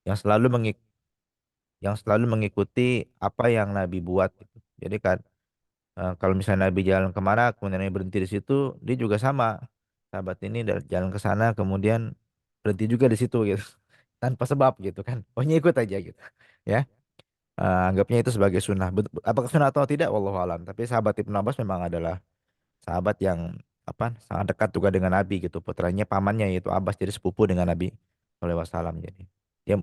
yang selalu mengikuti apa yang Nabi buat gitu. Jadi kan kalau misalnya Nabi jalan kemana, kemudian Nabi berhenti di situ, dia juga sama. Sahabat ini jalan ke sana, kemudian berhenti juga di situ gitu, tanpa sebab gitu kan. Pokoknya ikut aja gitu, ya. Anggapnya itu sebagai sunnah. Apakah sunnah atau tidak, wallahu alam. Tapi sahabat Ibnu Abbas memang adalah sahabat yang apa sangat dekat juga dengan Nabi gitu. Putranya pamannya yaitu Abbas jadi sepupu dengan Nabi Shallallahu Alaihi Wasallam. Jadi dia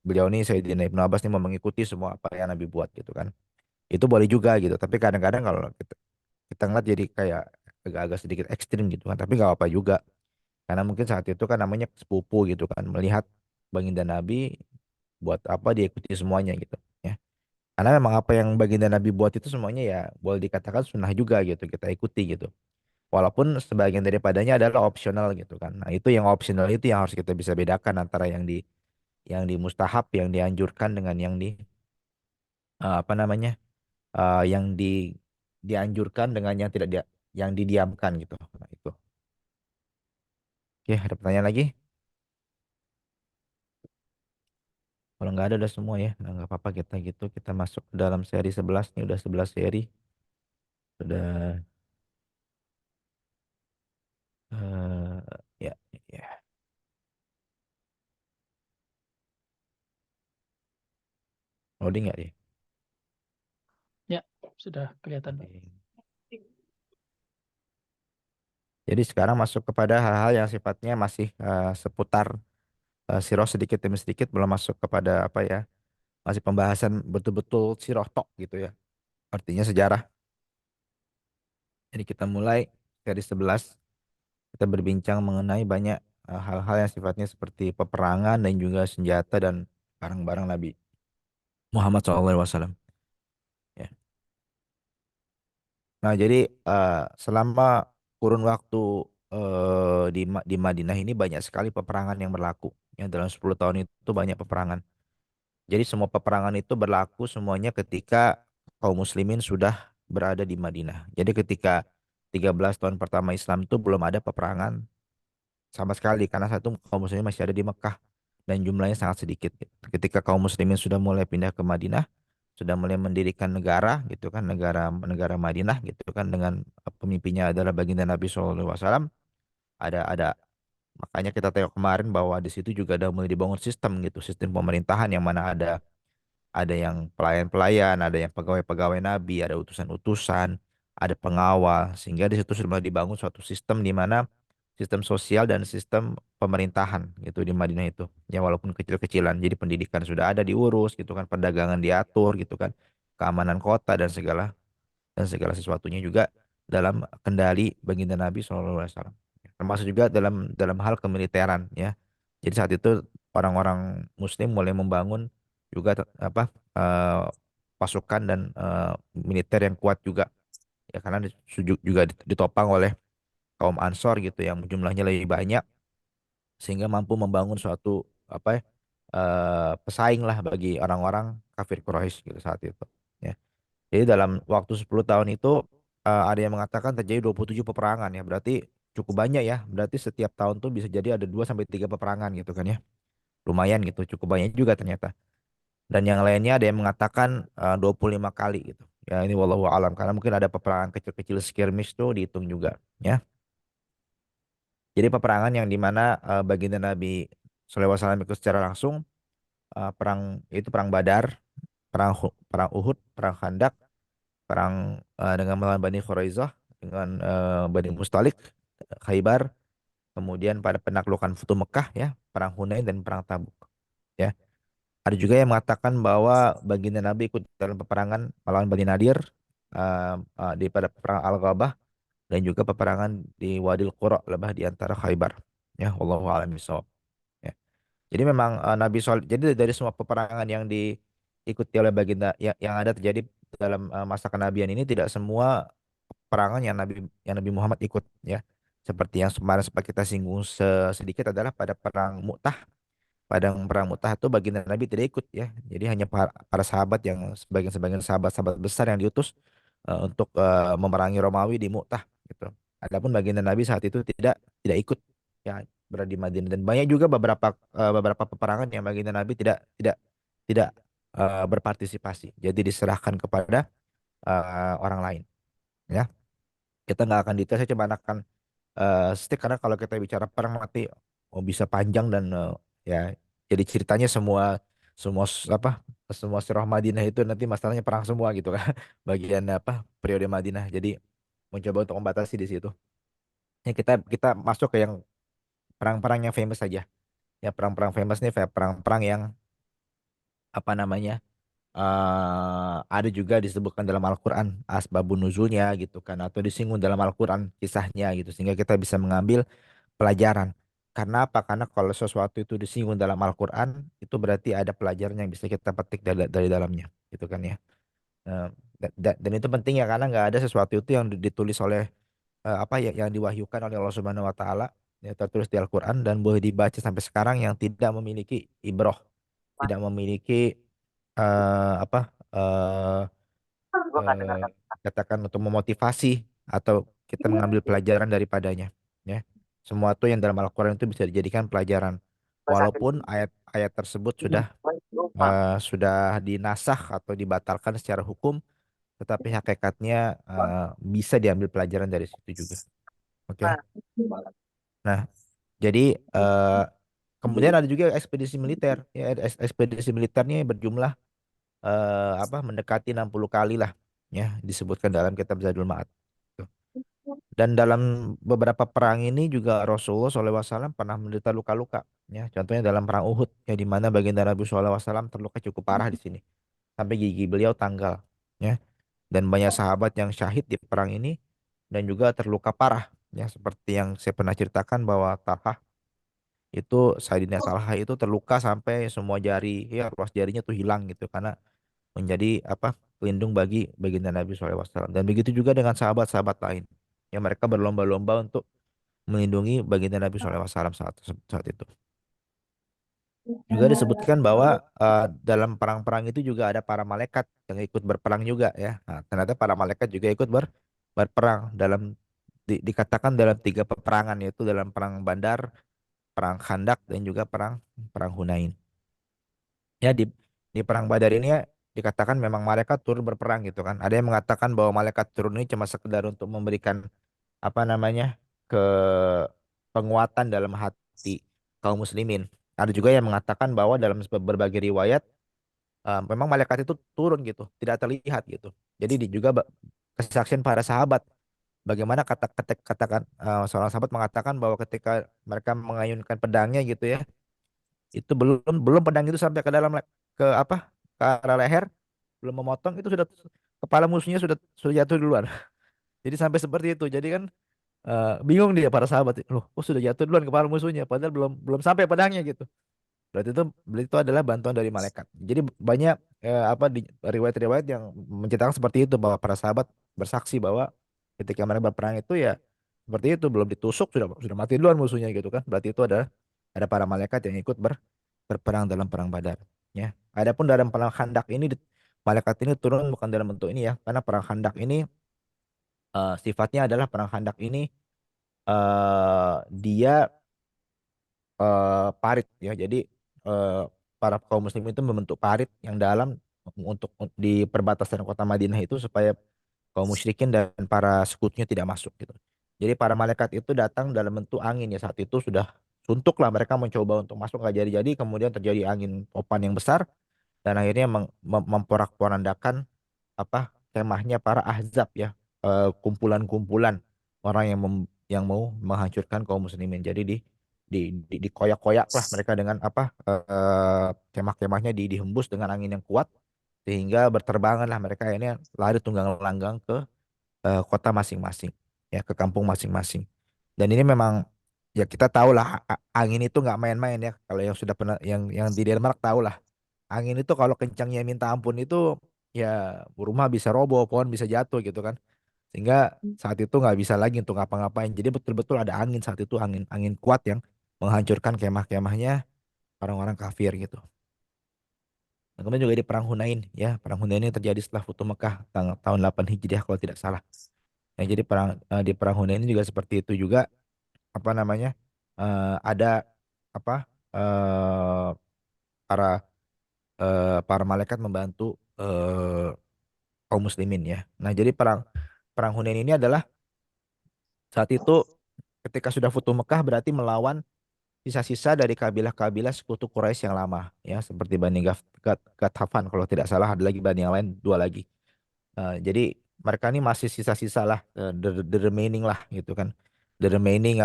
beliau ini Sayyidina Ibnu Abbas ini mau mengikuti semua apa yang Nabi buat gitu kan. Itu boleh juga gitu. Tapi kadang-kadang kalau kita ngeliat jadi kayak agak-agak sedikit ekstrim gitu kan. Tapi nggak apa juga. Karena mungkin saat itu kan namanya sepupu gitu kan. Melihat baginda Nabi buat apa dia ikuti semuanya gitu. Ya. Karena memang apa yang baginda Nabi buat itu semuanya ya boleh dikatakan sunnah juga gitu. Kita ikuti gitu. Walaupun sebagian daripadanya adalah opsional gitu kan. Nah, itu yang opsional itu yang harus kita bisa bedakan antara yang di mustahab, yang dianjurkan dengan yang di apa namanya? Yang dianjurkan dengan yang tidak yang didiamkan gitu. Nah, itu. Oke, ada pertanyaan lagi? Kalau nggak ada udah semua ya. Nah, nggak apa-apa kita gitu. Kita masuk ke dalam seri 11 nih, udah 11 seri. Udah ya ya. Loading nggak deh? Ya, sudah kelihatan, Pak. Loading. Jadi sekarang masuk kepada hal-hal yang sifatnya masih seputar sirah sedikit demi sedikit, belum masuk kepada apa ya, masih pembahasan betul-betul sirah tok gitu ya, artinya sejarah. Jadi kita mulai dari 11, kita berbincang mengenai banyak hal-hal yang sifatnya seperti peperangan dan juga senjata dan barang-barang Nabi Muhammad SAW. Ya. Nah jadi selama kurun waktu di Madinah ini banyak sekali peperangan yang berlaku. Ya, dalam 10 tahun itu banyak peperangan. Jadi semua peperangan itu berlaku semuanya ketika kaum muslimin sudah berada di Madinah. Jadi ketika 13 tahun pertama Islam itu belum ada peperangan sama sekali karena satu kaum muslimin masih ada di Mekah dan jumlahnya sangat sedikit. Ketika kaum muslimin sudah mulai pindah ke Madinah, sudah mulai mendirikan negara gitu kan, negara negara Madinah gitu kan dengan pemimpinnya adalah baginda Nabi SAW. Ada makanya kita tengok kemarin bahwa di situ juga ada mulai dibangun sistem gitu, sistem pemerintahan yang mana ada yang pelayan-pelayan, ada yang pegawai-pegawai Nabi, ada utusan-utusan, ada pengawal, sehingga di situ sudah mulai dibangun suatu sistem di mana sistem sosial dan sistem pemerintahan gitu di Madinah itu. Ya walaupun kecil-kecilan, jadi pendidikan sudah ada diurus gitu kan, perdagangan diatur gitu kan, keamanan kota dan segala sesuatunya juga dalam kendali baginda Nabi SAW. Termasuk juga dalam dalam hal kemiliteran ya. Jadi saat itu orang-orang Muslim mulai membangun juga eh, pasukan dan militer yang kuat juga ya karena juga ditopang oleh kaum Ansor gitu yang jumlahnya lebih banyak sehingga mampu membangun suatu apa ya, pesaing lah bagi orang-orang kafir Quraisy gitu saat itu. Ya. Jadi dalam waktu 10 tahun itu ada yang mengatakan terjadi 27 peperangan ya. Berarti cukup banyak ya. Berarti setiap tahun tuh bisa jadi ada 2 sampai 3 peperangan gitu kan ya. Lumayan gitu, cukup banyak juga ternyata. Dan yang lainnya ada yang mengatakan 25 kali gitu. Ya ini wallahu alam karena mungkin ada peperangan kecil-kecil skirmish tuh dihitung juga ya. Jadi peperangan yang dimana baginda Nabi SAW ikut secara langsung perang itu perang Badar, perang Uhud, perang Khandaq, perang dengan melawan Bani Quraizzah, dengan Bani Mustalik, Khaybar, kemudian pada penaklukan Futuh Mekah ya, perang Hunain dan perang Tabuk. Ya, ada juga yang mengatakan bahwa baginda Nabi ikut dalam peperangan melawan Bani Nadir di pada perang Al-Ghabah dan juga peperangan di Wadil Qura lebah di antara Khaybar. Ya, wallahu a'lam bishawab. Ya. Jadi memang jadi dari semua peperangan yang diikuti oleh baginda yang ada terjadi dalam masa kenabian ini tidak semua perangan yang Nabi Muhammad ikut ya. Seperti yang kemarin sempat kita singgung sedikit adalah pada perang Mu'tah. Pada perang Mu'tah itu baginda Nabi tidak ikut ya. Jadi hanya para sahabat yang sebagian-sebagian sahabat-sahabat besar yang diutus untuk memerangi Romawi di Mu'tah gitu. Adapun baginda Nabi saat itu tidak tidak ikut ya. berada di Madinah. Dan banyak juga beberapa peperangan yang baginda Nabi tidak berpartisipasi. Jadi diserahkan kepada orang lain. Ya, kita nggak akan detail. Saya cuma akan stick karena kalau kita bicara perang mati, oh bisa panjang dan ya jadi ceritanya semua semua Sirah Madinah itu nanti masalahnya perang semua gitu kan bagian periode Madinah. Jadi mencoba untuk membatasi di situ. Ya kita kita masuk ke yang perang-perang yang famous saja. Ya perang-perang famous nih perang-perang yang apa namanya ada juga disebutkan dalam Al-Quran asbabun nuzulnya gitu kan atau disinggung dalam Al-Quran kisahnya gitu sehingga kita bisa mengambil pelajaran. Karena apa? Karena kalau sesuatu itu disinggung dalam Al-Quran itu berarti ada pelajaran yang bisa kita petik dari dalamnya gitu kan ya. Eh, dan itu penting ya karena nggak ada sesuatu itu yang ditulis oleh yang diwahyukan oleh Allah Subhanahu Wa Taala ya tertulis di Al-Quran dan boleh dibaca sampai sekarang yang tidak memiliki ibroh, tidak memiliki apa eh, katakan untuk memotivasi atau kita mengambil pelajaran daripadanya ya. Semua itu yang dalam Al-Quran itu bisa dijadikan pelajaran walaupun ayat-ayat tersebut sudah dinasah atau dibatalkan secara hukum tetapi hakikatnya bisa diambil pelajaran dari situ juga. Oke. Nah, jadi kemudian ada juga ekspedisi militer ya ekspedisi militernya berjumlah mendekati 60 kali lah ya disebutkan dalam kitab Zadul Ma'ad. Tuh. Dan dalam beberapa perang ini juga Rasulullah SAW pernah menderita luka-luka ya contohnya dalam perang Uhud ya di mana baginda Nabi SAW terluka cukup parah di sini sampai gigi beliau tanggal ya dan banyak sahabat yang syahid di perang ini dan juga terluka parah ya seperti yang saya pernah ceritakan bahwa Talha itu Sayyidina Talha itu terluka sampai semua jari ya ruas jarinya tuh hilang gitu karena menjadi pelindung bagi baginda Nabi SAW. Dan begitu juga dengan sahabat-sahabat lain. Ya mereka berlomba-lomba untuk melindungi baginda Nabi SAW saat itu. Juga disebutkan bahwa dalam perang-perang itu juga ada para malaikat yang ikut berperang juga ya. Nah, ternyata para malaikat juga ikut berperang dikatakan dalam tiga peperangan yaitu dalam perang Bandar, perang Khandak dan juga perang perang Hunain. Ya di perang Badar ini ya dikatakan memang malaikat turun berperang gitu kan. Ada yang mengatakan bahwa malaikat turun ini cuma sekedar untuk memberikan apa namanya ke penguatan dalam hati kaum muslimin. Ada juga yang mengatakan bahwa dalam berbagai riwayat memang malaikat itu turun gitu, tidak terlihat gitu. Jadi juga kesaksian para sahabat bagaimana katakan seorang sahabat mengatakan bahwa ketika mereka mengayunkan pedangnya gitu ya itu belum belum pedang itu sampai ke dalam ke ke arah leher belum memotong itu sudah kepala musuhnya sudah jatuh duluan jadi sampai seperti itu jadi kan bingung dia para sahabat loh kok sudah jatuh duluan kepala musuhnya padahal belum belum sampai pedangnya gitu berarti itu adalah bantuan dari malaikat jadi banyak di riwayat-riwayat yang menceritakan seperti itu bahwa para sahabat bersaksi bahwa ketika mereka berperang itu ya seperti itu belum ditusuk sudah mati duluan musuhnya gitu kan berarti itu ada para malaikat yang ikut berperang dalam perang Badar. Ya. Adapun dalam perang Khandak ini malaikat ini turun bukan dalam bentuk ini ya, karena perang Khandak ini sifatnya adalah perang Khandak ini dia parit ya. Jadi eh, para kaum muslim itu membentuk parit yang dalam di perbatasan kota Madinah itu supaya kaum musyrikin dan para sekutunya tidak masuk gitu. Jadi para malaikat itu datang dalam bentuk angin ya saat itu sudah suntuk lah mereka mencoba untuk masuk nggak jadi-jadi kemudian terjadi angin topan yang besar dan akhirnya memporak-porandakan kemahnya para ahzab ya kumpulan-kumpulan orang yang mau menghancurkan kaum muslimin jadi dikoyak-koyak lah mereka dengan kemah-kemahnya dihembus dengan angin yang kuat sehingga berterbangan lah mereka ini lari tunggang langgang ke kota masing-masing ya ke kampung masing-masing dan ini memang ya kita tahu lah angin itu nggak main-main ya kalau yang sudah pernah yang di Denmark tahu lah angin itu kalau kencangnya minta ampun itu ya rumah bisa roboh, pohon bisa jatuh gitu kan. Sehingga saat itu nggak bisa lagi untuk ngapa-ngapain. Jadi betul-betul ada angin saat itu angin angin kuat yang menghancurkan kemah-kemahnya orang-orang kafir gitu. Dan kemudian juga di perang Hunain ya, perang Hunain ini terjadi setelah Futuh Mekah tahun 8 Hijriah kalau tidak salah. Ya, jadi di perang Hunain ini juga seperti itu juga apa namanya? ada apa eh, para para malaikat membantu kaum muslimin ya. Nah, jadi perang perang Hunain ini adalah saat itu ketika sudah Futuh Mekah berarti melawan sisa-sisa dari kabilah-kabilah sekutu Quraisy yang lama ya, seperti Bani Ghatafan kalau tidak salah, ada lagi bani yang lain dua lagi. Jadi mereka ini masih sisa-sisa lah, the remaining lah gitu kan. The remaining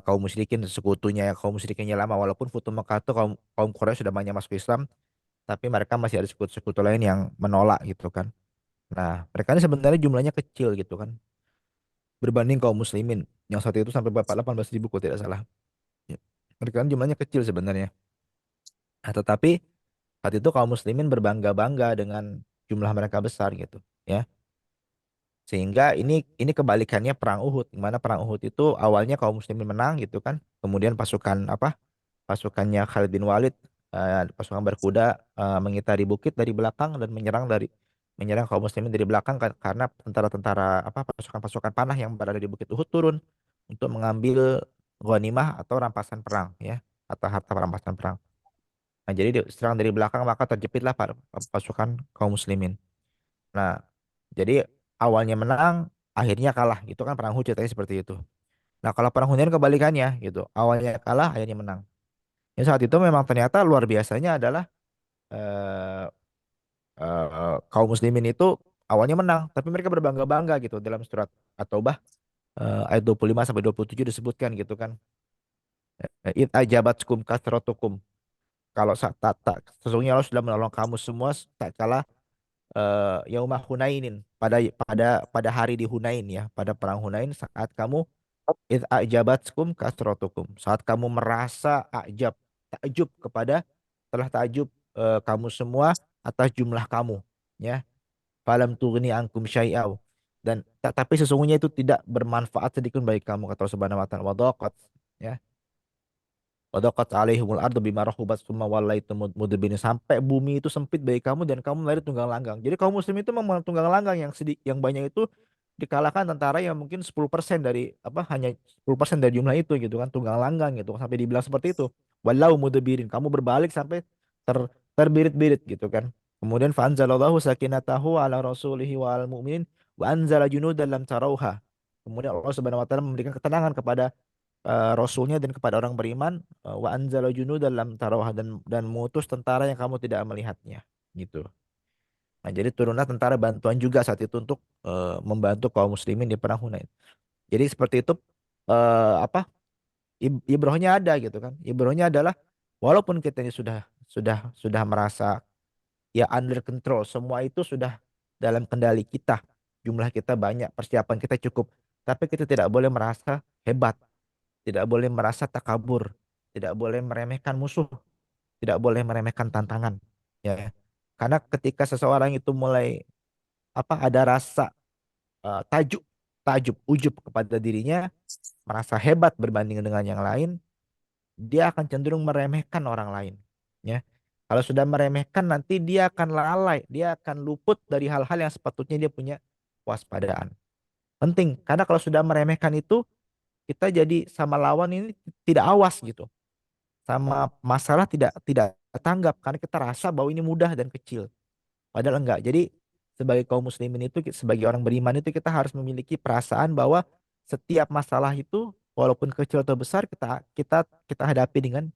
kaum musyrikin, sekutunya ya, kaum musyrikinnya lama, walaupun Futuh Mekah itu kaum kaum Quraisy sudah banyak masuk Islam, tapi mereka masih ada sekutu-sekutu lain yang menolak gitu kan. Nah, mereka ini sebenarnya jumlahnya kecil gitu kan, berbanding kaum muslimin yang saat itu sampai berapa 18.000 kalau tidak salah. Ya. Mereka kan jumlahnya kecil sebenarnya. Nah, tetapi saat itu kaum muslimin berbangga-bangga dengan jumlah mereka besar gitu. Ya, sehingga ini kebalikannya perang Uhud, di mana perang Uhud itu awalnya kaum muslimin menang gitu kan. Kemudian pasukannya Khalid bin Walid, pasukan berkuda, mengitari bukit dari belakang dan menyerang kaum muslimin dari belakang karena tentara-tentara pasukan-pasukan panah yang berada di Bukit Uhud turun untuk mengambil ghanimah atau rampasan perang ya, atau harta rampasan perang. Nah, jadi diserang dari belakang maka terjepitlah pasukan kaum muslimin. Nah, jadi awalnya menang, akhirnya kalah. Itu kan perang Uhud ceritanya seperti itu. Nah, kalau perang Hunain kebalikannya gitu. Awalnya kalah, akhirnya menang. Ya, saat itu memang ternyata luar biasanya adalah eh, kaum muslimin itu awalnya menang, tapi mereka berbangga-bangga gitu dalam surat At-Taubah ayat 25 sampai 27 disebutkan gitu kan. Id ajabatkum kasratukum. Kalau sesungguhnya Allah sudah menolong kamu semua tak kalah yaumah Hunainin, pada hari di Hunain ya, pada perang Hunain saat kamu id ajabatkum kasratukum, saat kamu merasa takjub telah takjub kamu semua atas jumlah kamu ya, falam tughni ankum syai'au, dan tapi sesungguhnya itu tidak bermanfaat sedikit bagi kamu, kata Allah Subhanahu wa taala, wadaqat ya, wadaqat alaihimul ardu bima rahubat summa wallaitum mudbirin, sampai bumi itu sempit bagi kamu dan kamu lari tunggang langgang. Jadi kaum muslim itu memang tunggang langgang, yang banyak itu dikalahkan tentara yang mungkin 10% dari hanya 10% dari jumlah itu gitu kan, tunggang langgang gitu sampai dibilang seperti itu. Wallau mudbirin, kamu berbalik sampai ter terbirit-birit gitu kan. Kemudian fa anzalallahu sakinatahu ala rasulihi wa al mu'minin wa anzala junudan lam tarauha. Kemudian Allah Subhanahu wa taala memberikan ketenangan kepada Rasulnya dan kepada orang beriman, wa anzala junudan lam tarawha, dan mengutus tentara yang kamu tidak melihatnya gitu. Nah, jadi turunlah tentara bantuan juga saat itu untuk membantu kaum muslimin di perang Hunain. Jadi seperti itu, apa ibrohnya ada gitu kan. Ibrohnya adalah walaupun kita ini sudah merasa ya under control, semua itu sudah dalam kendali kita. Jumlah kita banyak, persiapan kita cukup, tapi kita tidak boleh merasa hebat, tidak boleh merasa takabur, tidak boleh meremehkan musuh, tidak boleh meremehkan tantangan, ya. Karena ketika seseorang itu mulai ada rasa tajuk, ujub kepada dirinya, merasa hebat berbanding dengan yang lain, dia akan cenderung meremehkan orang lain, ya. Kalau sudah meremehkan, nanti dia akan lalai, dia akan luput dari hal-hal yang sepatutnya dia punya waspadaan. Penting, karena kalau sudah meremehkan itu, kita jadi sama lawan ini tidak awas gitu, sama masalah tidak tanggap karena kita rasa bahwa ini mudah dan kecil. Padahal enggak. Jadi sebagai kaum muslimin itu, sebagai orang beriman itu, kita harus memiliki perasaan bahwa setiap masalah itu walaupun kecil atau besar, kita kita kita hadapi dengan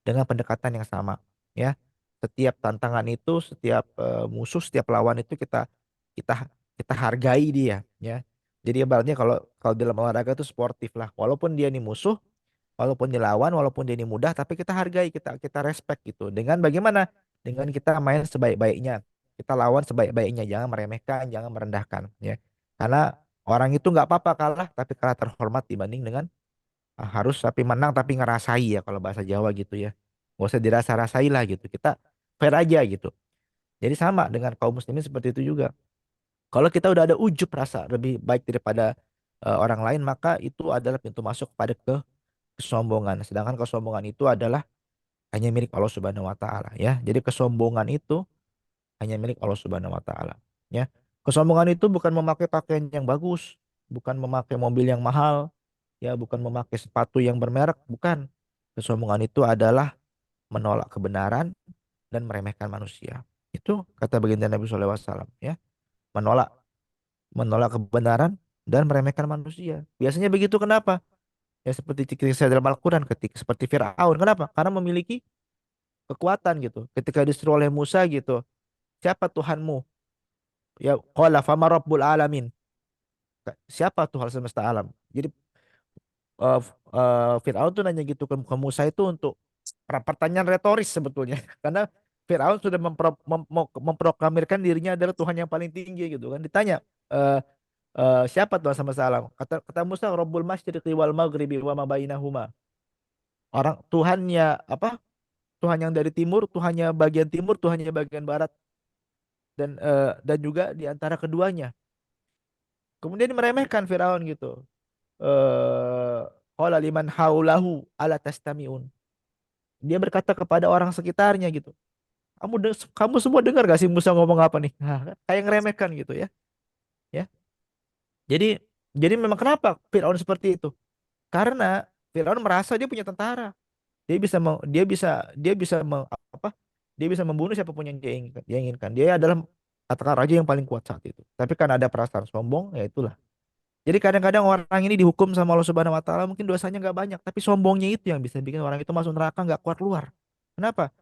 pendekatan yang sama ya. Setiap tantangan itu, setiap musuh, setiap lawan itu kita kita hargai dia ya. Jadi ibaratnya kalau kalau dalam olahraga itu sportif lah. Walaupun dia ini musuh, walaupun dilawan, walaupun dia ini mudah, tapi kita hargai, kita kita respect gitu. Dengan bagaimana? Dengan kita main sebaik-baiknya. Kita lawan sebaik-baiknya, jangan meremehkan, jangan merendahkan, ya. Karena orang itu nggak apa-apa kalah, tapi kalah terhormat dibanding dengan harus tapi menang tapi ngerasai ya, kalau bahasa Jawa gitu ya. Gak usah dirasa-rasai lah gitu. Kita fair aja gitu. Jadi sama dengan kaum muslimin seperti itu juga. Kalau kita udah ada ujub rasa lebih baik daripada orang lain, maka itu adalah pintu masuk pada kesombongan. Sedangkan kesombongan itu adalah hanya milik Allah Subhanahu wa taala ya. Jadi kesombongan itu hanya milik Allah Subhanahu wa taala ya. Kesombongan itu bukan memakai pakaian yang bagus, bukan memakai mobil yang mahal, ya bukan memakai sepatu yang bermerek, bukan. Kesombongan itu adalah menolak kebenaran dan meremehkan manusia. Itu kata baginda Nabi SAW, ya. Menolak menolak kebenaran dan meremehkan manusia. Biasanya begitu, kenapa? Ya seperti kisah dalam Al-Quran, ketika seperti Firaun. Kenapa? Karena memiliki kekuatan gitu. Ketika disuruh oleh Musa gitu, siapa Tuhanmu? Ya qala fama rabbul alamin. Siapa Tuhan semesta alam? Jadi Firaun tuh nanya gitu ke Musa itu untuk pertanyaan retoris sebetulnya. Karena Firaun sudah memproklamirkan dirinya adalah Tuhan yang paling tinggi gitu kan. Ditanya, eh, siapa Tuhan semesta alam? Kata Musa, Rabbul Masyriqi wal Maghribi wa ma bainahuma. Orang Tuhannya apa? Tuhan yang dari timur, Tuhannya bagian timur, Tuhannya bagian barat, dan juga di antara keduanya. Kemudian meremehkan Firaun gitu. Eh Qala liman haulahu ala tastamiun. Dia berkata kepada orang sekitarnya gitu. Kamu semua dengar gak sih Musa ngomong apa nih? Nah, kan kayak ngeremehkan gitu ya. Ya. Jadi jadi memang kenapa Firaun seperti itu? Karena Firaun merasa dia punya tentara. Dia bisa Dia bisa membunuh siapapun yang dia inginkan. Dia adalah katakan raja yang paling kuat saat itu. Tapi karena ada perasaan sombong, ya itulah. Jadi kadang-kadang orang ini dihukum sama Allah Subhanahu Wa Taala mungkin dosanya nggak banyak, tapi sombongnya itu yang bisa bikin orang itu masuk neraka nggak kuat keluar. Kenapa?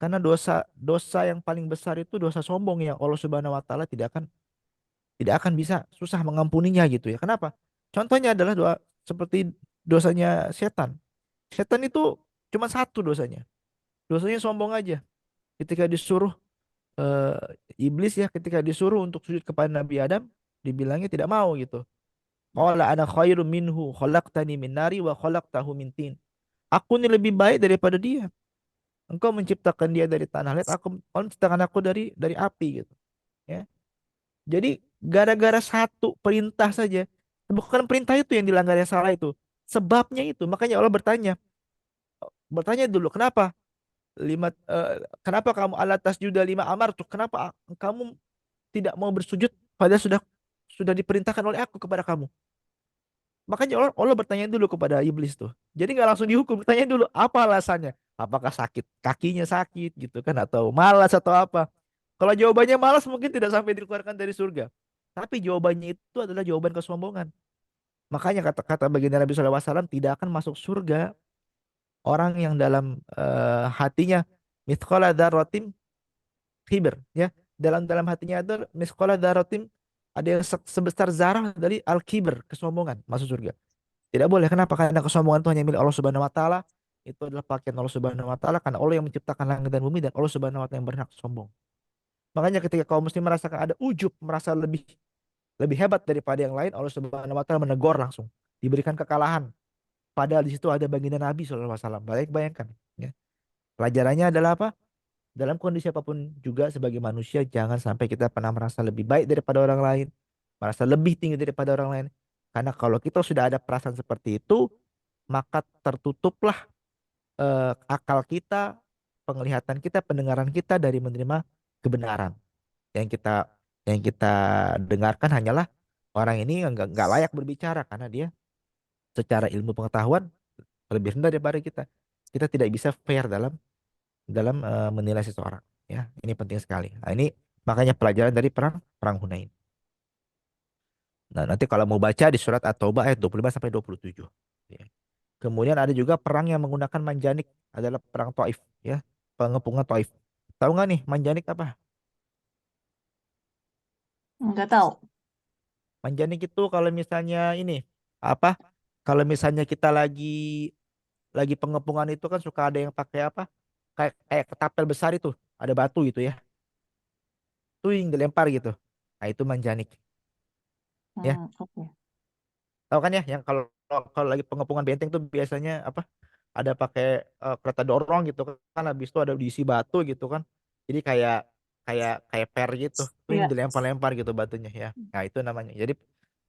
Karena dosa dosa yang paling besar itu dosa sombong yang Allah Subhanahu Wa Taala tidak akan bisa susah mengampuninya gitu ya. Kenapa? Contohnya adalah seperti dosanya setan. Setan itu cuma satu dosanya. Dosanya sombong aja. Ketika disuruh eh, iblis ya, ketika disuruh untuk sujud kepada Nabi Adam, dibilangnya tidak mau gitu. Qala ana khairum minhu khalaqtani min nari wa khalaqtahu min tin. Aku ini lebih baik daripada dia. Engkau menciptakan dia dari tanah liat, kau menciptakan aku dari api gitu. Ya. Jadi gara-gara satu perintah saja, bukan perintah itu yang dilanggar yang salah itu. Sebabnya itu, makanya Allah bertanya dulu, kenapa kamu ala tasjuda lima amar tuh? Kenapa kamu tidak mau bersujud padahal sudah diperintahkan oleh aku kepada kamu? Makanya Allah bertanya dulu kepada iblis tuh. Jadi nggak langsung dihukum, bertanya dulu apa alasannya? Apakah sakit kakinya sakit gitu kan atau malas atau apa? Kalau jawabannya malas mungkin tidak sampai dikeluarkan dari surga. Tapi jawabannya itu adalah jawaban kesombongan. Makanya kata-kata baginda Nabi SAW tidak akan masuk surga orang yang dalam hatinya mithqala dzarratin kibir ya. Dalam hatinya ada mithqala dzarratin, ada yang sebesar zarah dari al-kibir, kesombongan, masuk surga. Tidak boleh. Kenapa? Karena kesombongan itu hanya milik Allah Subhanahu wa taala. Itu adalah pakaian Allah Subhanahu wa taala karena Allah yang menciptakan langit dan bumi dan Allah Subhanahu wa taala yang berhak sombong. Makanya ketika kaum muslim merasakan ada ujub, merasa lebih lebih hebat daripada yang lain, Allah Subhanahu wa taala menegur langsung, diberikan kekalahan. Padahal di situ ada baginda Nabi SAW. Bayangkan ya. Pelajarannya adalah apa? Dalam kondisi apapun juga sebagai manusia jangan sampai kita pernah merasa lebih baik daripada orang lain, merasa lebih tinggi daripada orang lain. Karena kalau kita sudah ada perasaan seperti itu, maka tertutuplah akal kita, penglihatan kita, pendengaran kita dari menerima kebenaran. Yang kita yang kita dengarkan hanyalah orang ini nggak layak berbicara karena dia secara ilmu pengetahuan lebih rendah daripada kita. Kita tidak bisa fair dalam dalam menilai seseorang. Ya, ini penting sekali. Nah, ini makanya pelajaran dari perang perang Hunain. Nah, nanti kalau mau baca di surat At-Taubah ayat 25 sampai 27. Ya. Kemudian ada juga perang yang menggunakan manjanik adalah perang Taif, ya. Pengepungan Taif. Tahu nggak nih manjanik apa? Nggak tahu. Manjanik itu kalau misalnya ini apa? Kalau misalnya kita lagi pengepungan itu kan suka ada yang pakai apa? Kayak ketapel besar itu, ada batu gitu ya. Tuh yang dilempar gitu. Nah, itu manjanik, ya. Oke. Tahu kan ya yang kalau kalau lagi pengepungan benteng tuh biasanya apa? Ada pakai kereta dorong gitu kan, habis itu ada diisi batu gitu kan. Jadi kayak kayak kayak per gitu. Tuh yang Iya. dilempar-lempar gitu batunya ya. Nah, itu namanya. Jadi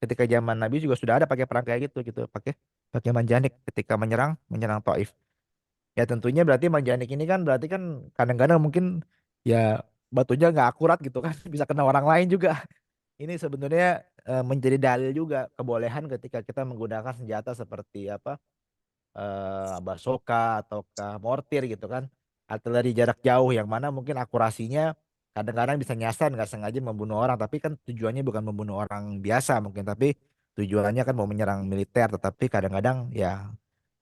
ketika zaman Nabi juga sudah ada pakai perang kayak gitu, pakai pakai manjanik ketika menyerang menyerang Taif. Ya tentunya berarti manjanik ini kan berarti kan kadang-kadang mungkin ya batunya nggak akurat gitu kan, bisa kena orang lain juga. Ini sebenarnya menjadi dalil juga kebolehan ketika kita menggunakan senjata seperti apa, bazooka ataukah mortir gitu kan, artileri jarak jauh yang mana mungkin akurasinya kadang-kadang bisa nyasar nggak sengaja membunuh orang, tapi kan tujuannya bukan membunuh orang biasa mungkin, tapi tujuannya kan mau menyerang militer, tetapi kadang-kadang ya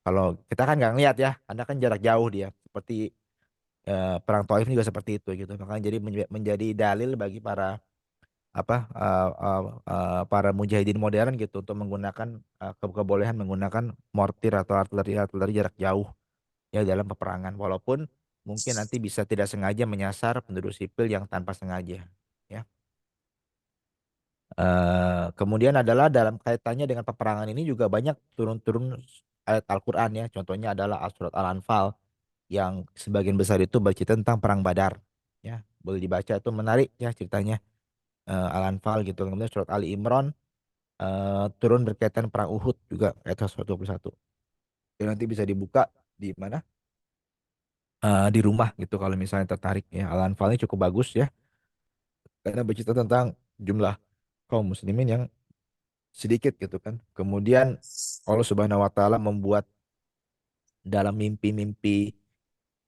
kalau kita kan nggak ngeliat ya karena kan jarak jauh dia, seperti perang Taif juga seperti itu gitu, makanya jadi menjadi dalil bagi para apa para mujahidin modern gitu untuk menggunakan kebolehan menggunakan mortir atau artileri jarak jauh ya dalam peperangan, walaupun mungkin nanti bisa tidak sengaja menyasar penduduk sipil yang tanpa sengaja ya. Kemudian adalah dalam kaitannya dengan peperangan ini juga banyak turun-turun ayat Al-Qur'an ya, contohnya adalah surat Al-Anfal yang sebagian besar itu bercerita tentang perang Badar ya, boleh dibaca, itu menarik ya ceritanya. Al-Anfal gitu. Kemudian surat Ali Imran turun berkaitan perang Uhud juga ayat 121. Dan nanti bisa dibuka di mana? Di rumah gitu kalau misalnya tertarik ya. Al-Anfal ini cukup bagus ya karena bercerita tentang jumlah kaum muslimin yang sedikit gitu kan. Kemudian Allah Subhanahu wa taala membuat dalam mimpi-mimpi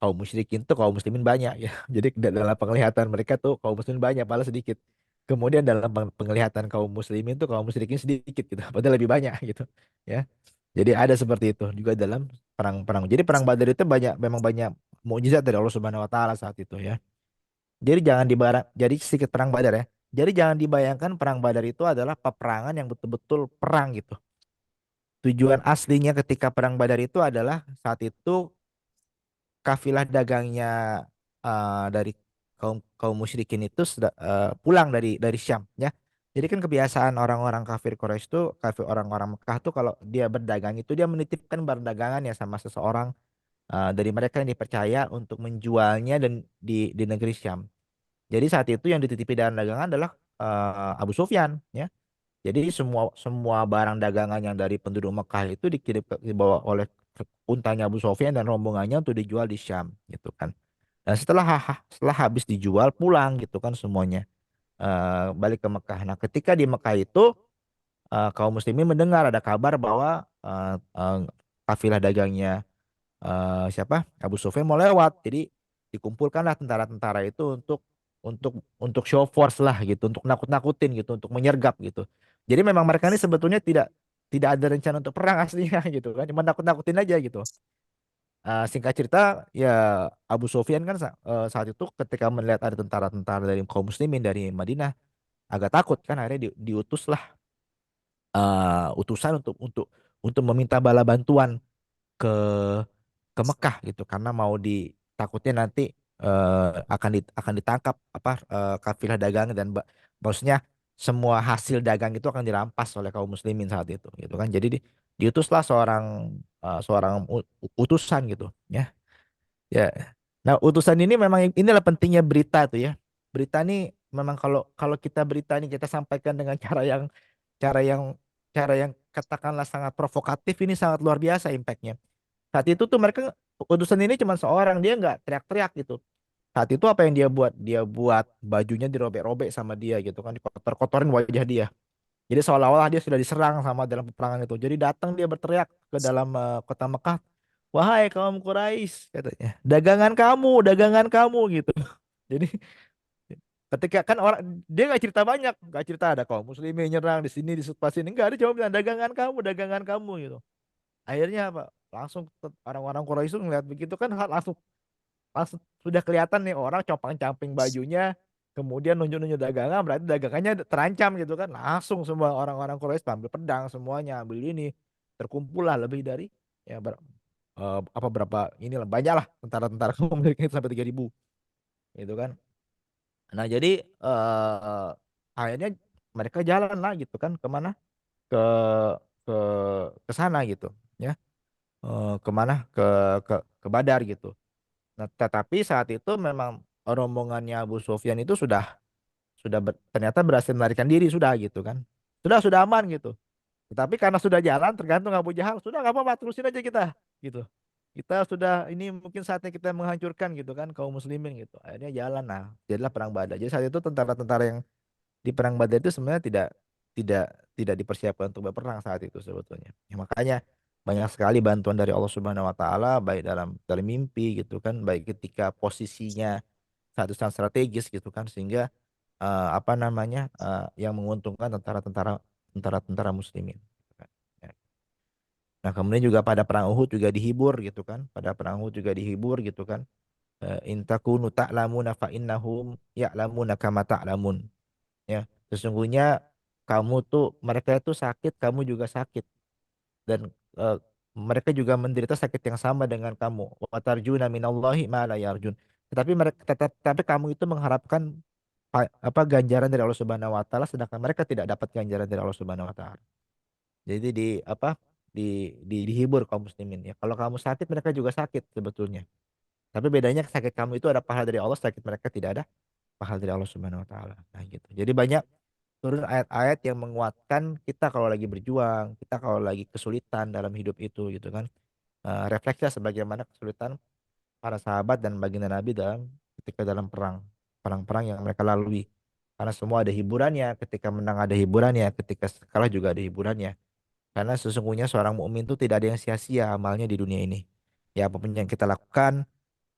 kaum musyrikin tuh kaum muslimin banyak ya. Jadi dalam penglihatan mereka tuh kaum muslimin banyak malah sedikit. Kemudian dalam penglihatan kaum muslimin tuh kaum musyrikin sedikit gitu. Padahal lebih banyak gitu ya. Jadi ada seperti itu juga dalam perang-perang. Jadi perang Badar itu memang banyak mukjizat dari Allah Subhanahu wa taala saat itu ya. Jadi jangan dibarang jadi sedikit perang Badar ya. Jadi jangan dibayangkan perang Badar itu adalah peperangan yang betul-betul perang gitu. Tujuan aslinya ketika perang Badar itu adalah saat itu kafilah dagangnya dari kaum kaum musyrikin itu pulang dari Syam ya. Jadi kan kebiasaan orang-orang kafir Quraisy itu, kafir orang-orang Mekah tuh kalau dia berdagang itu dia menitipkan barang dagangannya sama seseorang dari mereka yang dipercaya untuk menjualnya dan di negeri Syam. Jadi saat itu yang dititipi barang dagangan adalah Abu Sufyan ya. Jadi semua semua barang dagangan yang dari penduduk Mekah itu dibawa oleh untanya Abu Sufyan dan rombongannya untuk dijual di Syam gitu kan. Nah setelah habis dijual pulang gitu kan semuanya balik ke Mekah. Nah ketika di Mekah itu kaum muslimin mendengar ada kabar bahwa kafilah dagangnya siapa Abu Sufyan mau lewat. Jadi dikumpulkanlah tentara-tentara itu untuk show force lah gitu, untuk nakut-nakutin gitu, untuk menyergap gitu. Jadi memang mereka ini sebetulnya tidak tidak ada rencana untuk perang aslinya gitu kan, cuma nakut-nakutin aja gitu. Singkat cerita ya Abu Sufyan kan saat itu ketika melihat ada tentara-tentara dari kaum muslimin dari Madinah agak takut kan, akhirnya diutuslah utusan untuk meminta bala bantuan ke ke Mekah gitu karena mau ditakutnya nanti akan ditangkap apa kafilah dagang dan maksudnya semua hasil dagang itu akan dirampas oleh kaum muslimin saat itu gitu kan. Jadi diutuslah seorang utusan gitu ya. Ya. Nah, utusan ini memang inilah pentingnya berita tuh ya. Berita ini memang kalau kalau kita berita ini kita sampaikan dengan cara yang cara yang katakanlah sangat provokatif, ini sangat luar biasa impactnya. Saat itu tuh mereka utusan ini cuma seorang, dia nggak teriak-teriak gitu. Saat itu apa yang dia buat? Dia buat bajunya dirobek-robek sama dia gitu kan, dikotor-kotorin wajah dia. Jadi seolah-olah dia sudah diserang sama dalam peperangan itu. Jadi datang dia berteriak ke dalam kota Mekah, "Wahai kaum Quraisy," katanya, dagangan kamu," gitu. Jadi ketika kan orang dia nggak cerita banyak, nggak cerita ada kaum muslimin nyerang di sini di sebelah sini, enggak, dia cuma bilang dagangan kamu gitu. Akhirnya apa? Langsung orang-orang Quraisy itu ngeliat begitu kan langsung langsung sudah kelihatan nih orang compang-camping bajunya, kemudian nunjuk-nunjuk dagangan, berarti dagangannya terancam gitu kan. Langsung semua orang-orang Quraisy ambil pedang semuanya, ambil ini, terkumpul lah lebih dari ya apa berapa inilah banyak lah tentara-tentara kaum itu sampai 3.000 gitu kan. Nah jadi akhirnya mereka jalan lah gitu kan kemana ke ke ke sana gitu ya. Kemana ke Badar gitu. Nah, tetapi saat itu memang rombongannya Abu Sufyan itu ternyata berhasil melarikan diri sudah gitu kan. Sudah aman gitu. Tetapi karena sudah jalan tergantung Abu Jahal, sudah nggak apa-apa terusin aja kita gitu. Kita sudah ini mungkin saatnya kita menghancurkan gitu kan kaum muslimin gitu. Akhirnya jalan, nah jadilah perang Badar. Jadi saat itu tentara-tentara yang di perang Badar itu sebenarnya tidak tidak tidak dipersiapkan untuk berperang saat itu sebetulnya. Ya, makanya banyak sekali bantuan dari Allah Subhanahu wa taala baik dalam mimpi gitu kan, baik ketika posisinya saat itu sangat strategis gitu kan sehingga apa namanya yang menguntungkan tentara-tentara muslimin gitu kan. Ya. Nah, kemudian juga pada perang Uhud juga dihibur gitu kan. Pada perang Uhud juga dihibur gitu kan. In takunu ta'lamuna fa innahum ya'lamuna kama ta'lamun. Ya, sesungguhnya kamu tuh mereka itu sakit, kamu juga sakit dan mereka juga menderita sakit yang sama dengan kamu. Wa tarjuna minallahi ma la yarjun. Tetapi mereka tapi kamu itu mengharapkan apa ganjaran dari Allah Subhanahu wa taala sedangkan mereka tidak dapat ganjaran dari Allah Subhanahu wa taala. Jadi di apa dihibur kaum muslimin ya. Kalau kamu sakit mereka juga sakit sebetulnya. Tapi bedanya sakit kamu itu ada pahala dari Allah, sakit mereka tidak ada pahala dari Allah Subhanahu wa taala. Nah, gitu. Jadi banyak turun ayat-ayat yang menguatkan kita kalau lagi berjuang, kita kalau lagi kesulitan dalam hidup itu gitu kan. Refleksinya sebagaimana kesulitan para sahabat dan baginda Nabi ketika dalam perang-perang yang mereka lalui. Karena semua ada hiburannya, ketika menang ada hiburannya, ketika kalah juga ada hiburannya. Karena sesungguhnya seorang mukmin itu tidak ada yang sia-sia amalnya di dunia ini. Ya apapun yang kita lakukan,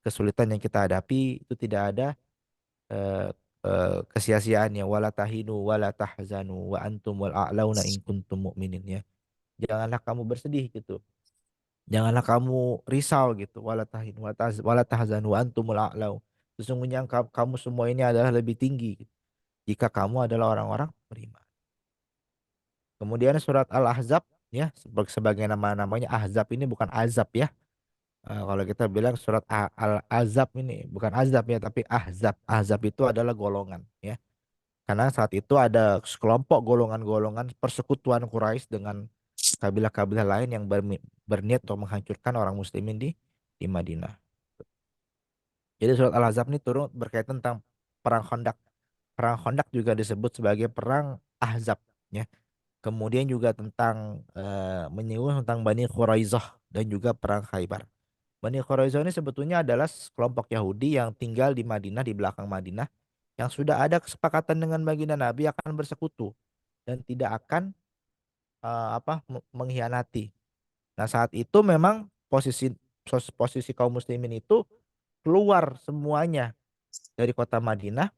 kesulitan yang kita hadapi itu tidak ada eh, kesia-siaannya. Wala tahinu wala tahzanu wa antum wal a'launa in kuntum mu'minin ya. Janganlah kamu bersedih gitu. Janganlah kamu risau gitu. Wala tahinu wala tahzanu wa antumul a'lau. Sesungguhnya kamu semua ini adalah lebih tinggi gitu, jika kamu adalah orang-orang beriman. Kemudian surat Al-Ahzab ya sebagai nama-namanya Ahzab ini bukan azab ya. Kalau kita bilang surat Al-Azab ini bukan azab ya tapi Ahzab. Ahzab itu adalah golongan ya. Karena saat itu ada sekelompok golongan-golongan persekutuan Quraisy dengan kabilah-kabilah lain yang berniat untuk menghancurkan orang muslimin di Madinah. Jadi surat Al-Ahzab ini turun berkaitan tentang perang Khandaq. Perang Khandaq juga disebut sebagai perang Ahzab ya. Kemudian juga tentang menyinggung tentang Bani Quraizzah dan juga perang Khaybar. Bani Quraizzah ini sebetulnya adalah kelompok Yahudi yang tinggal di Madinah di belakang Madinah yang sudah ada kesepakatan dengan baginda Nabi akan bersekutu dan tidak akan mengkhianati. Nah, saat itu memang posisi kaum muslimin itu keluar semuanya dari kota Madinah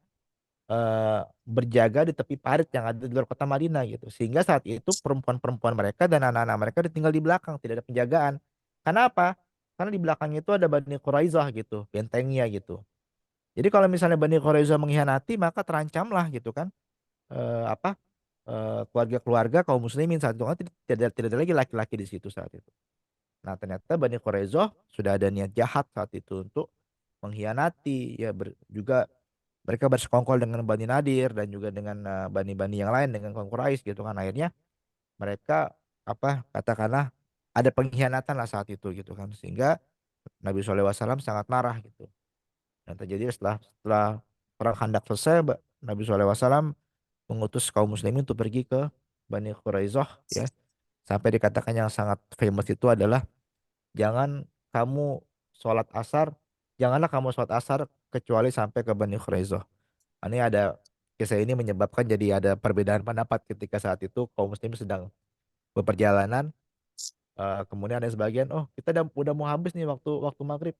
berjaga di tepi parit yang ada di luar kota Madinah gitu. Sehingga saat itu perempuan-perempuan mereka dan anak-anak mereka ditinggal di belakang, tidak ada penjagaan. Karena apa? Karena di belakangnya itu ada Bani Quraizzah gitu, bentengnya gitu. Jadi kalau misalnya Bani Quraizzah mengkhianati, maka terancamlah gitu kan. Apa? Keluarga-keluarga kaum muslimin saat itu kan tidak ada lagi laki-laki di situ saat itu. Nah, ternyata Bani Quraizzah sudah ada niat jahat saat itu untuk mengkhianati ya juga mereka bersekongkol dengan Bani Nadir dan juga dengan bani-bani yang lain dengan kaum Quraisy gitu kan akhirnya mereka apa katakanlah ada pengkhianatan lah saat itu gitu kan sehingga Nabi SAW sangat marah gitu dan terjadi setelah perang Khandaq selesai Nabi SAW mengutus kaum muslimin untuk pergi ke Bani Quraizzah ya sampai dikatakan yang sangat famous itu adalah jangan kamu sholat asar janganlah kamu sholat asar kecuali sampai ke Bani Quraizzah. Ini ada kisah ini menyebabkan jadi ada perbedaan pendapat ketika saat itu kaum muslim sedang beperjalanan. Kemudian ada sebagian, oh kita udah mau habis nih waktu waktu maghrib.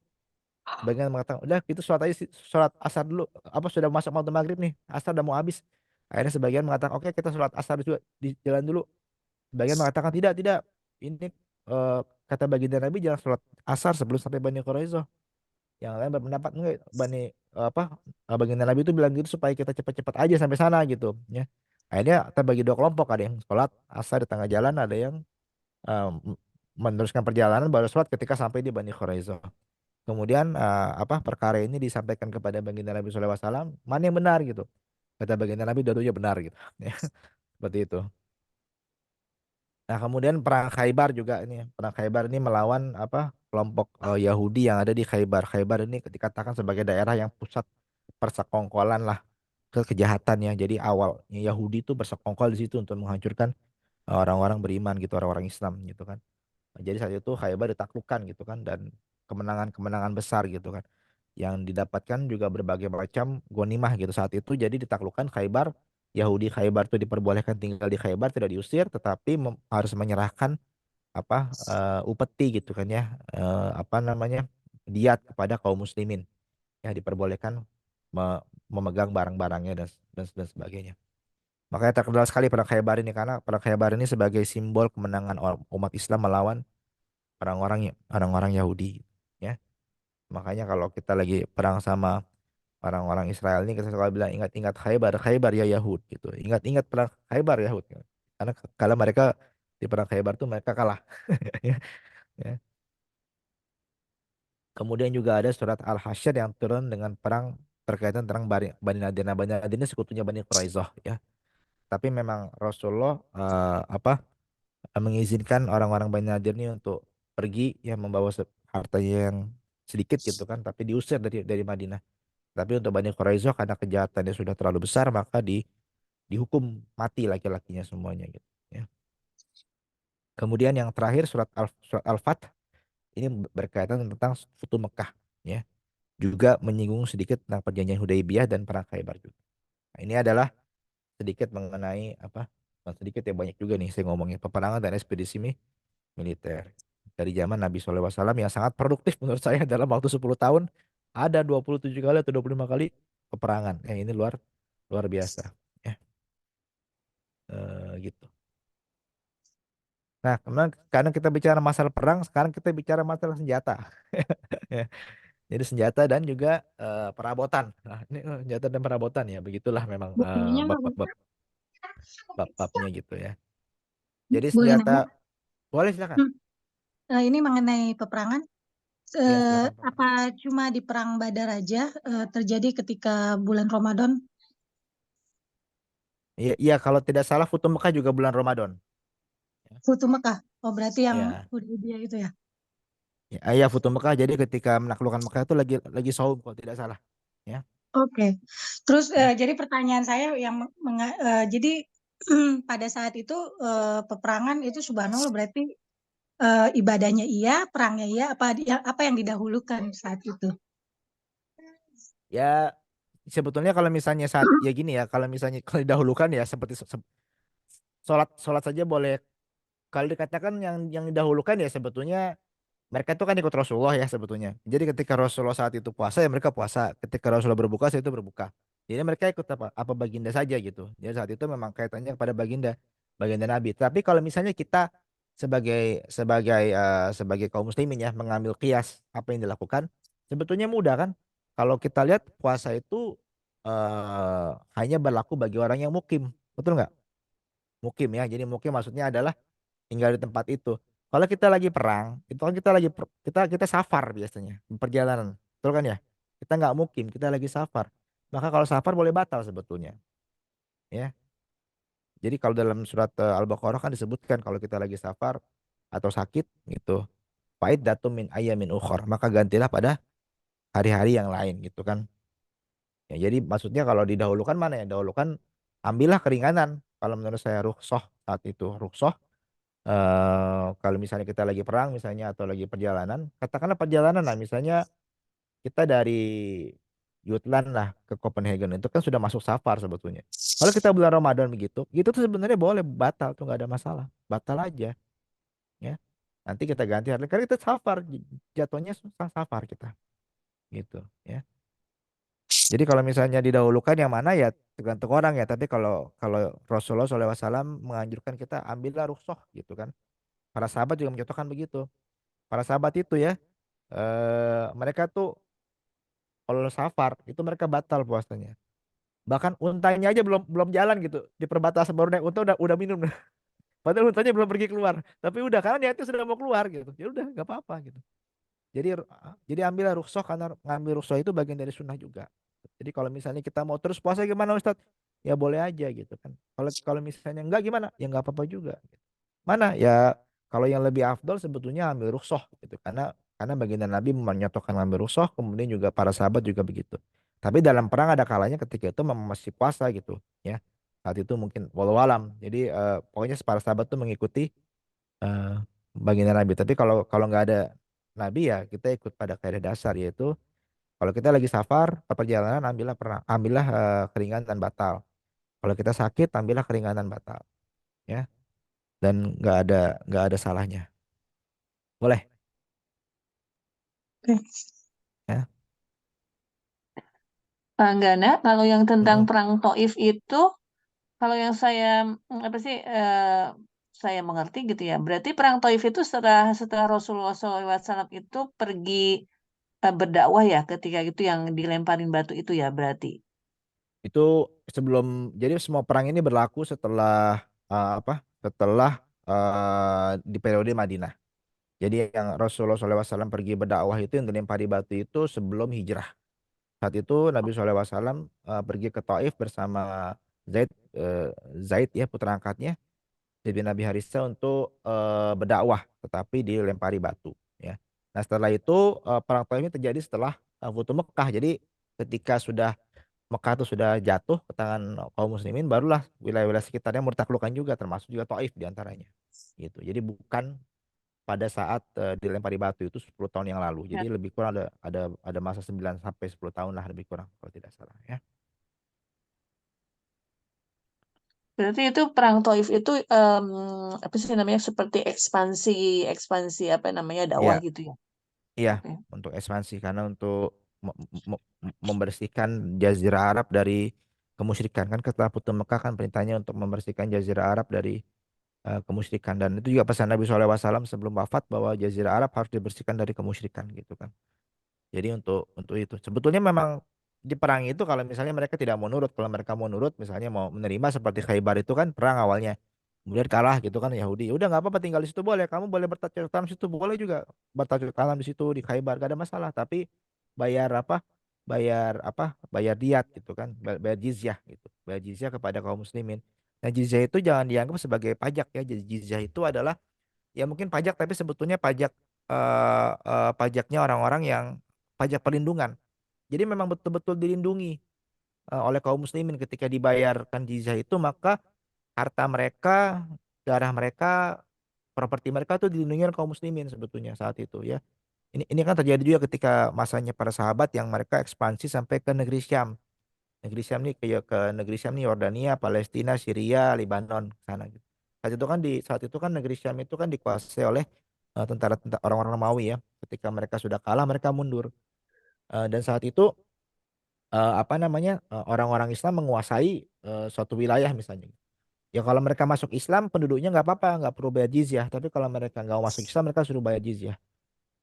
Sebagian mengatakan, udah kita sholat aja sholat asar dulu. Apa sudah masuk waktu maghrib nih, asar udah mau habis. Akhirnya sebagian mengatakan, oke kita sholat asar juga di jalan dulu. Sebagian mengatakan tidak tidak. Ini eh, kata baginda Nabi jangan sholat asar sebelum sampai Bani Quraizzah. Yang lain berpendapat enggak Bani apa baginda Nabi itu bilang gitu supaya kita cepat-cepat aja sampai sana gitu ya. Akhirnya terbagi dua kelompok, ada yang sholat asar di tengah jalan, ada yang um, meneruskan perjalanan baru sholat ketika sampai di Bani Quraizzah. Kemudian perkara ini disampaikan kepada baginda Nabi SAW, mana yang benar gitu. Kata baginda Nabi dua-duanya benar gitu. Ya, seperti itu. Nah, kemudian perang Khaybar juga ini. Perang Khaybar ini melawan kelompok Yahudi yang ada di Khaybar. Khaybar ini dikatakan sebagai daerah yang pusat persekongkolan lah ke kejahatan ya. Jadi awalnya Yahudi itu bersekongkol di situ untuk menghancurkan orang-orang beriman gitu, orang-orang Islam gitu kan. Nah, jadi saat itu Khaybar ditaklukkan gitu kan dan kemenangan-kemenangan besar gitu kan. Yang didapatkan juga berbagai macam ghanimah gitu saat itu. Jadi ditaklukkan Khaybar Yahudi Khaybar itu diperbolehkan tinggal di Khaybar, tidak diusir, tetapi harus menyerahkan apa upeti gitu kan ya, apa namanya, diat kepada kaum muslimin. Ya diperbolehkan memegang barang-barangnya dan sebagainya. Makanya terkenal sekali perang Khaybar ini karena perang Khaybar ini sebagai simbol kemenangan umat Islam melawan orang-orang Yahudi. Ya, makanya kalau kita lagi perang sama orang-orang Israel ini kita selalu bilang ingat-ingat Khaybar, Khaybar ya Yahud gitu. Ingat-ingat perang Khaybar Yahud. Karena kalau mereka di perang Khaybar tuh mereka kalah. Ya, ya. Kemudian juga ada surat Al-Hasyr yang turun dengan perang berkaitan tentang Bani Nadir. Nah, Bani Nadir ini sekutunya Bani Quraizoh ya. Tapi memang Rasulullah mengizinkan orang-orang Bani Nadir ini untuk pergi ya membawa hartanya yang sedikit gitu kan, tapi diusir dari Madinah. Tapi untuk Bani Quraizoh karena kejahatannya sudah terlalu besar maka dihukum mati laki-lakinya semuanya gitu ya. Kemudian yang terakhir surat Al-Fath ini berkaitan tentang Futuh Mekah ya. Juga menyinggung sedikit tentang perjanjian Hudaybiyah dan perang Khaybar juga. Nah, ini adalah sedikit mengenai apa? Bukan sedikit ya, banyak juga nih saya ngomongin peperangan dan ekspedisi militer dari zaman Nabi SAW yang sangat produktif menurut saya dalam waktu 10 tahun ada 27 kali atau 25 kali peperangan. Ini luar luar biasa ya. Gitu. Nah, karena kita bicara masalah perang, sekarang kita bicara masalah senjata. Ya. Jadi senjata dan juga perabotan. Nah, ini senjata dan perabotan ya, begitulah memang Bolehnya nggak, Bu? bab-babnya gitu ya. Jadi Boleh nanya? senjata boleh silakan. Hmm. Ini mengenai peperangan. Ya silakan Pak. Apa cuma di Perang Badar aja terjadi ketika bulan Ramadan? Iya, iya kalau tidak salah Futu Mekah juga bulan Ramadan. Futu Mekah. Oh, berarti yang Ya. Hudaybiyah itu ya? Ya, iya Futu Mekah. Jadi ketika menaklukkan Mekah itu lagi saum kalau tidak salah. Ya, Oke. Terus ya. jadi pertanyaan saya yang jadi pada saat itu peperangan itu subhanallah berarti ibadahnya iya, perangnya iya, apa yang didahulukan saat itu? Ya sebetulnya kalau misalnya saat ya gini ya, kalau misalnya kalau didahulukan ya seperti sholat sholat saja boleh. Kalau dikatakan yang didahulukan ya sebetulnya mereka itu kan ikut Rasulullah ya sebetulnya. Jadi ketika Rasulullah saat itu puasa ya mereka puasa. Ketika Rasulullah berbuka saat itu berbuka. Jadi mereka ikut apa baginda saja gitu. Jadi saat itu memang kaitannya kepada baginda Nabi. Tapi kalau misalnya kita sebagai kaum muslimin ya mengambil kias apa yang dilakukan, sebetulnya mudah kan. Kalau kita lihat puasa itu hanya berlaku bagi orang yang mukim, betul nggak? Mukim ya. Jadi mukim maksudnya adalah tinggal di tempat itu. Kalau kita lagi perang, itu kan kita lagi kita safar biasanya, perjalanan. Betul kan ya? Kita nggak mukim, kita lagi safar. Maka kalau safar boleh batal sebetulnya, ya. Jadi kalau dalam surat Al-Baqarah kan disebutkan kalau kita lagi safar atau sakit gitu, datum min ayamin ukhor, maka gantilah pada hari-hari yang lain gitu kan. Ya, jadi maksudnya kalau didahulukan mana ya? Dahulukan ambillah keringanan. Kalau menurut saya rukhsah saat itu rukhsah. Kalau misalnya kita lagi perang misalnya atau lagi perjalanan, katakanlah perjalanan lah misalnya kita dari Jutland lah ke Copenhagen itu kan sudah masuk safar sebetulnya. Kalau kita bulan Ramadan begitu, itu tuh sebenarnya boleh batal tuh nggak ada masalah, batal aja ya. Nanti kita ganti hari karena kita safar, jatuhnya susah safar kita gitu ya. Jadi kalau misalnya didahulukan yang mana ya tergantung orang ya. Tapi kalau kalau Rasulullah SAW menganjurkan kita ambillah rukhsah gitu kan. Para sahabat juga mencontohkan begitu. Para sahabat itu ya, mereka tuh kalau safar itu mereka batal puasanya. Bahkan untanya aja belum belum jalan gitu di perbatasan baru naik unta udah minum. Padahal untanya belum pergi keluar. Tapi udah karena niatnya sudah mau keluar gitu. Ya udah nggak apa-apa gitu. Jadi ambillah rukhsah karena ngambil rukhsah itu bagian dari sunnah juga. Jadi kalau misalnya kita mau terus puasa gimana Ustadz? Ya boleh aja gitu kan. Kalau kalau misalnya enggak gimana? Ya nggak apa-apa juga. Mana ya kalau yang lebih afdol sebetulnya ambil rukhsah gitu karena baginda Nabi menyatakan ambil rukhsah kemudian juga para sahabat juga begitu. Tapi dalam perang ada kalanya ketika itu memang masih puasa gitu ya. Saat itu mungkin walau alam. Jadi pokoknya para sahabat tuh mengikuti eh, baginda Nabi. Tapi kalau kalau nggak ada Nabi ya kita ikut pada kaidah dasar yaitu kalau kita lagi safar perjalanan ambillah keringan dan batal. Kalau kita sakit, ambillah keringanan batal, ya. Dan nggak ada salahnya. Boleh, Oke. ya. Enggak, Nak. Kalau yang tentang Mm-mm. perang Taif itu, kalau yang saya apa sih saya mengerti gitu ya. Berarti perang Taif itu setelah Rasulullah SAW itu pergi berdakwah ya ketika itu yang dilemparin batu itu ya berarti. Itu jadi semua perang ini berlaku setelah Setelah di periode Madinah. Jadi yang Rasulullah SAW pergi berdakwah itu yang dilempari batu itu sebelum hijrah. Saat itu Nabi SAW pergi ke Taif bersama Zaid, Zaid ya putra angkatnya, Zaid bin Abi Harithah untuk berdakwah, tetapi dilempari batu. Ya. Nah setelah itu perang Taif ini terjadi setelah Futuh Mekah. Jadi ketika Mekah itu sudah jatuh ke tangan kaum muslimin, barulah wilayah-wilayah sekitarnya menaklukkan juga, termasuk juga Taif diantaranya. Gitu. Jadi bukan pada saat dilempari batu itu 10 tahun yang lalu. Ya. Jadi lebih kurang ada masa 9 sampai 10 tahun lah lebih kurang kalau tidak salah ya. Berarti itu perang Taif itu apa sih namanya seperti ekspansi ekspansi apa namanya dakwah Iya, gitu ya. iya Oke. untuk ekspansi karena untuk membersihkan Jazirah Arab dari kemusyrikan kan setelah Futuh Mekah kan perintahnya untuk membersihkan Jazirah Arab dari kemusyrikan dan itu juga pesan Nabi SAW sebelum wafat bahwa Jazirah Arab harus dibersihkan dari kemusyrikan gitu kan. Jadi untuk itu sebetulnya memang di perang itu kalau misalnya mereka tidak mau nurut, kalau mereka mau nurut misalnya mau menerima seperti Khaybar itu kan perang awalnya. Kemudian kalah gitu kan Yahudi. Ya udah nggak apa-apa tinggal di situ boleh. Kamu boleh bercocok tanam di situ boleh juga bercocok tanam di situ di Khaybar gak ada masalah. Tapi bayar apa? Bayar diat gitu kan. Bayar jizyah gitu. Bayar jizyah kepada kaum muslimin. Nah jizyah itu jangan dianggap sebagai pajak ya. Jadi jizyah itu adalah ya mungkin pajak tapi sebetulnya pajaknya orang-orang yang pajak perlindungan. Jadi memang betul-betul dilindungi oleh kaum muslimin ketika dibayarkan jizyah itu maka harta mereka, darah mereka, properti mereka itu dilindungi oleh kaum muslimin sebetulnya saat itu ya. Ini kan terjadi juga ketika masanya para sahabat yang mereka ekspansi sampai ke negeri Syam. Negeri Syam nih ke negeri Syam nih Yordania, Palestina, Syria, Lebanon sana gitu. Saat itu kan negeri Syam itu kan dikuasai oleh tentara-tentara orang-orang Romawi ya. Ketika mereka sudah kalah mereka mundur. Dan saat itu orang-orang Islam menguasai suatu wilayah misalnya. Ya kalau mereka masuk Islam penduduknya nggak apa-apa, nggak perlu bayar jizyah. Tapi kalau mereka nggak mau masuk Islam mereka suruh bayar jizyah.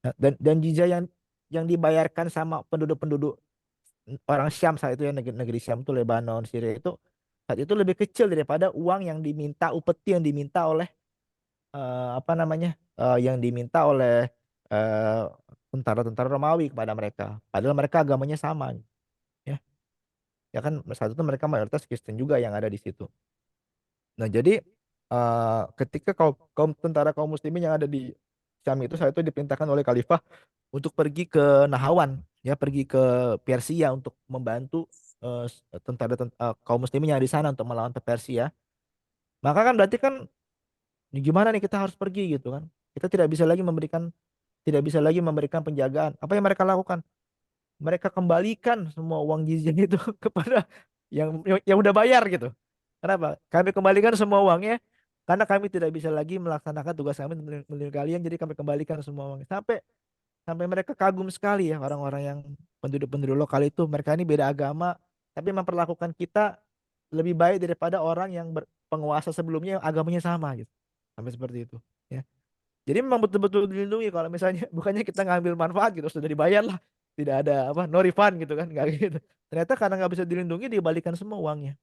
Nah, dan jizyah yang dibayarkan sama penduduk-penduduk orang Syam saat itu ya negeri Syam itu Lebanon, Syria itu saat itu lebih kecil daripada uang yang diminta upeti yang diminta oleh yang diminta oleh eh, tentara-tentara Romawi kepada mereka. Padahal mereka agamanya sama, ya. Ya kan saat itu mereka mayoritas Kristen juga yang ada di situ. Nah, jadi ketika kaum muslimin yang ada di Syam itu saat itu diperintahkan oleh khalifah untuk pergi ke Nahawan, ya pergi ke Persia untuk membantu kaum muslimin yang ada di sana untuk melawan Persia. Maka kan berarti kan gimana nih kita harus pergi gitu kan. Kita tidak bisa lagi memberikan penjagaan. Apa yang mereka lakukan? Mereka kembalikan semua uang jizyah itu kepada yang udah bayar gitu. Kenapa? Kami kembalikan semua uangnya karena kami tidak bisa lagi melaksanakan tugas kami melindungi kalian, jadi kami kembalikan semua uangnya. Sampai sampai mereka kagum sekali ya orang-orang yang penduduk-penduduk lokal itu. Mereka ini beda agama, tapi memperlakukan kita lebih baik daripada orang yang penguasa sebelumnya yang agamanya sama gitu. Sampai seperti itu. Ya. Jadi memang betul-betul dilindungi kalau misalnya bukannya kita ngambil manfaat gitu sudah dibayar lah. Tidak ada apa no refund gitu kan nggak gitu. Ternyata karena nggak bisa dilindungi dibalikan semua uangnya.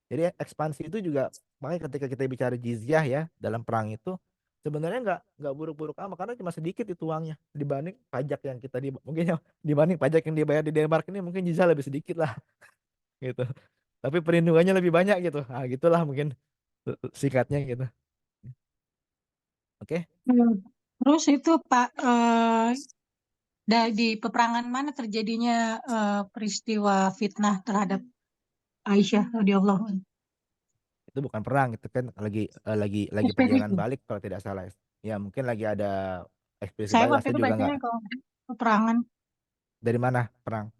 Jadi ekspansi itu juga makanya ketika kita bicara jizyah ya dalam perang itu sebenarnya nggak buruk-buruk amat karena cuma sedikit itu uangnya dibanding pajak yang kita mungkin dibanding pajak yang dibayar di Denmark ini mungkin jizyah lebih sedikit lah gitu. Tapi perlindungannya lebih banyak gitu. Ah gitulah mungkin singkatnya gitu. Oke. Hmm. Terus itu Pak, di peperangan mana terjadinya peristiwa fitnah terhadap Aisyah radhiyallahu anha? Itu bukan perang itu kan lagi perjalanan Spesifik. balik kalau tidak salah ya mungkin lagi ada ekspedisi Saya balik lah waktu saya itu juga nggak bacanya kalau peperangan dari mana perang.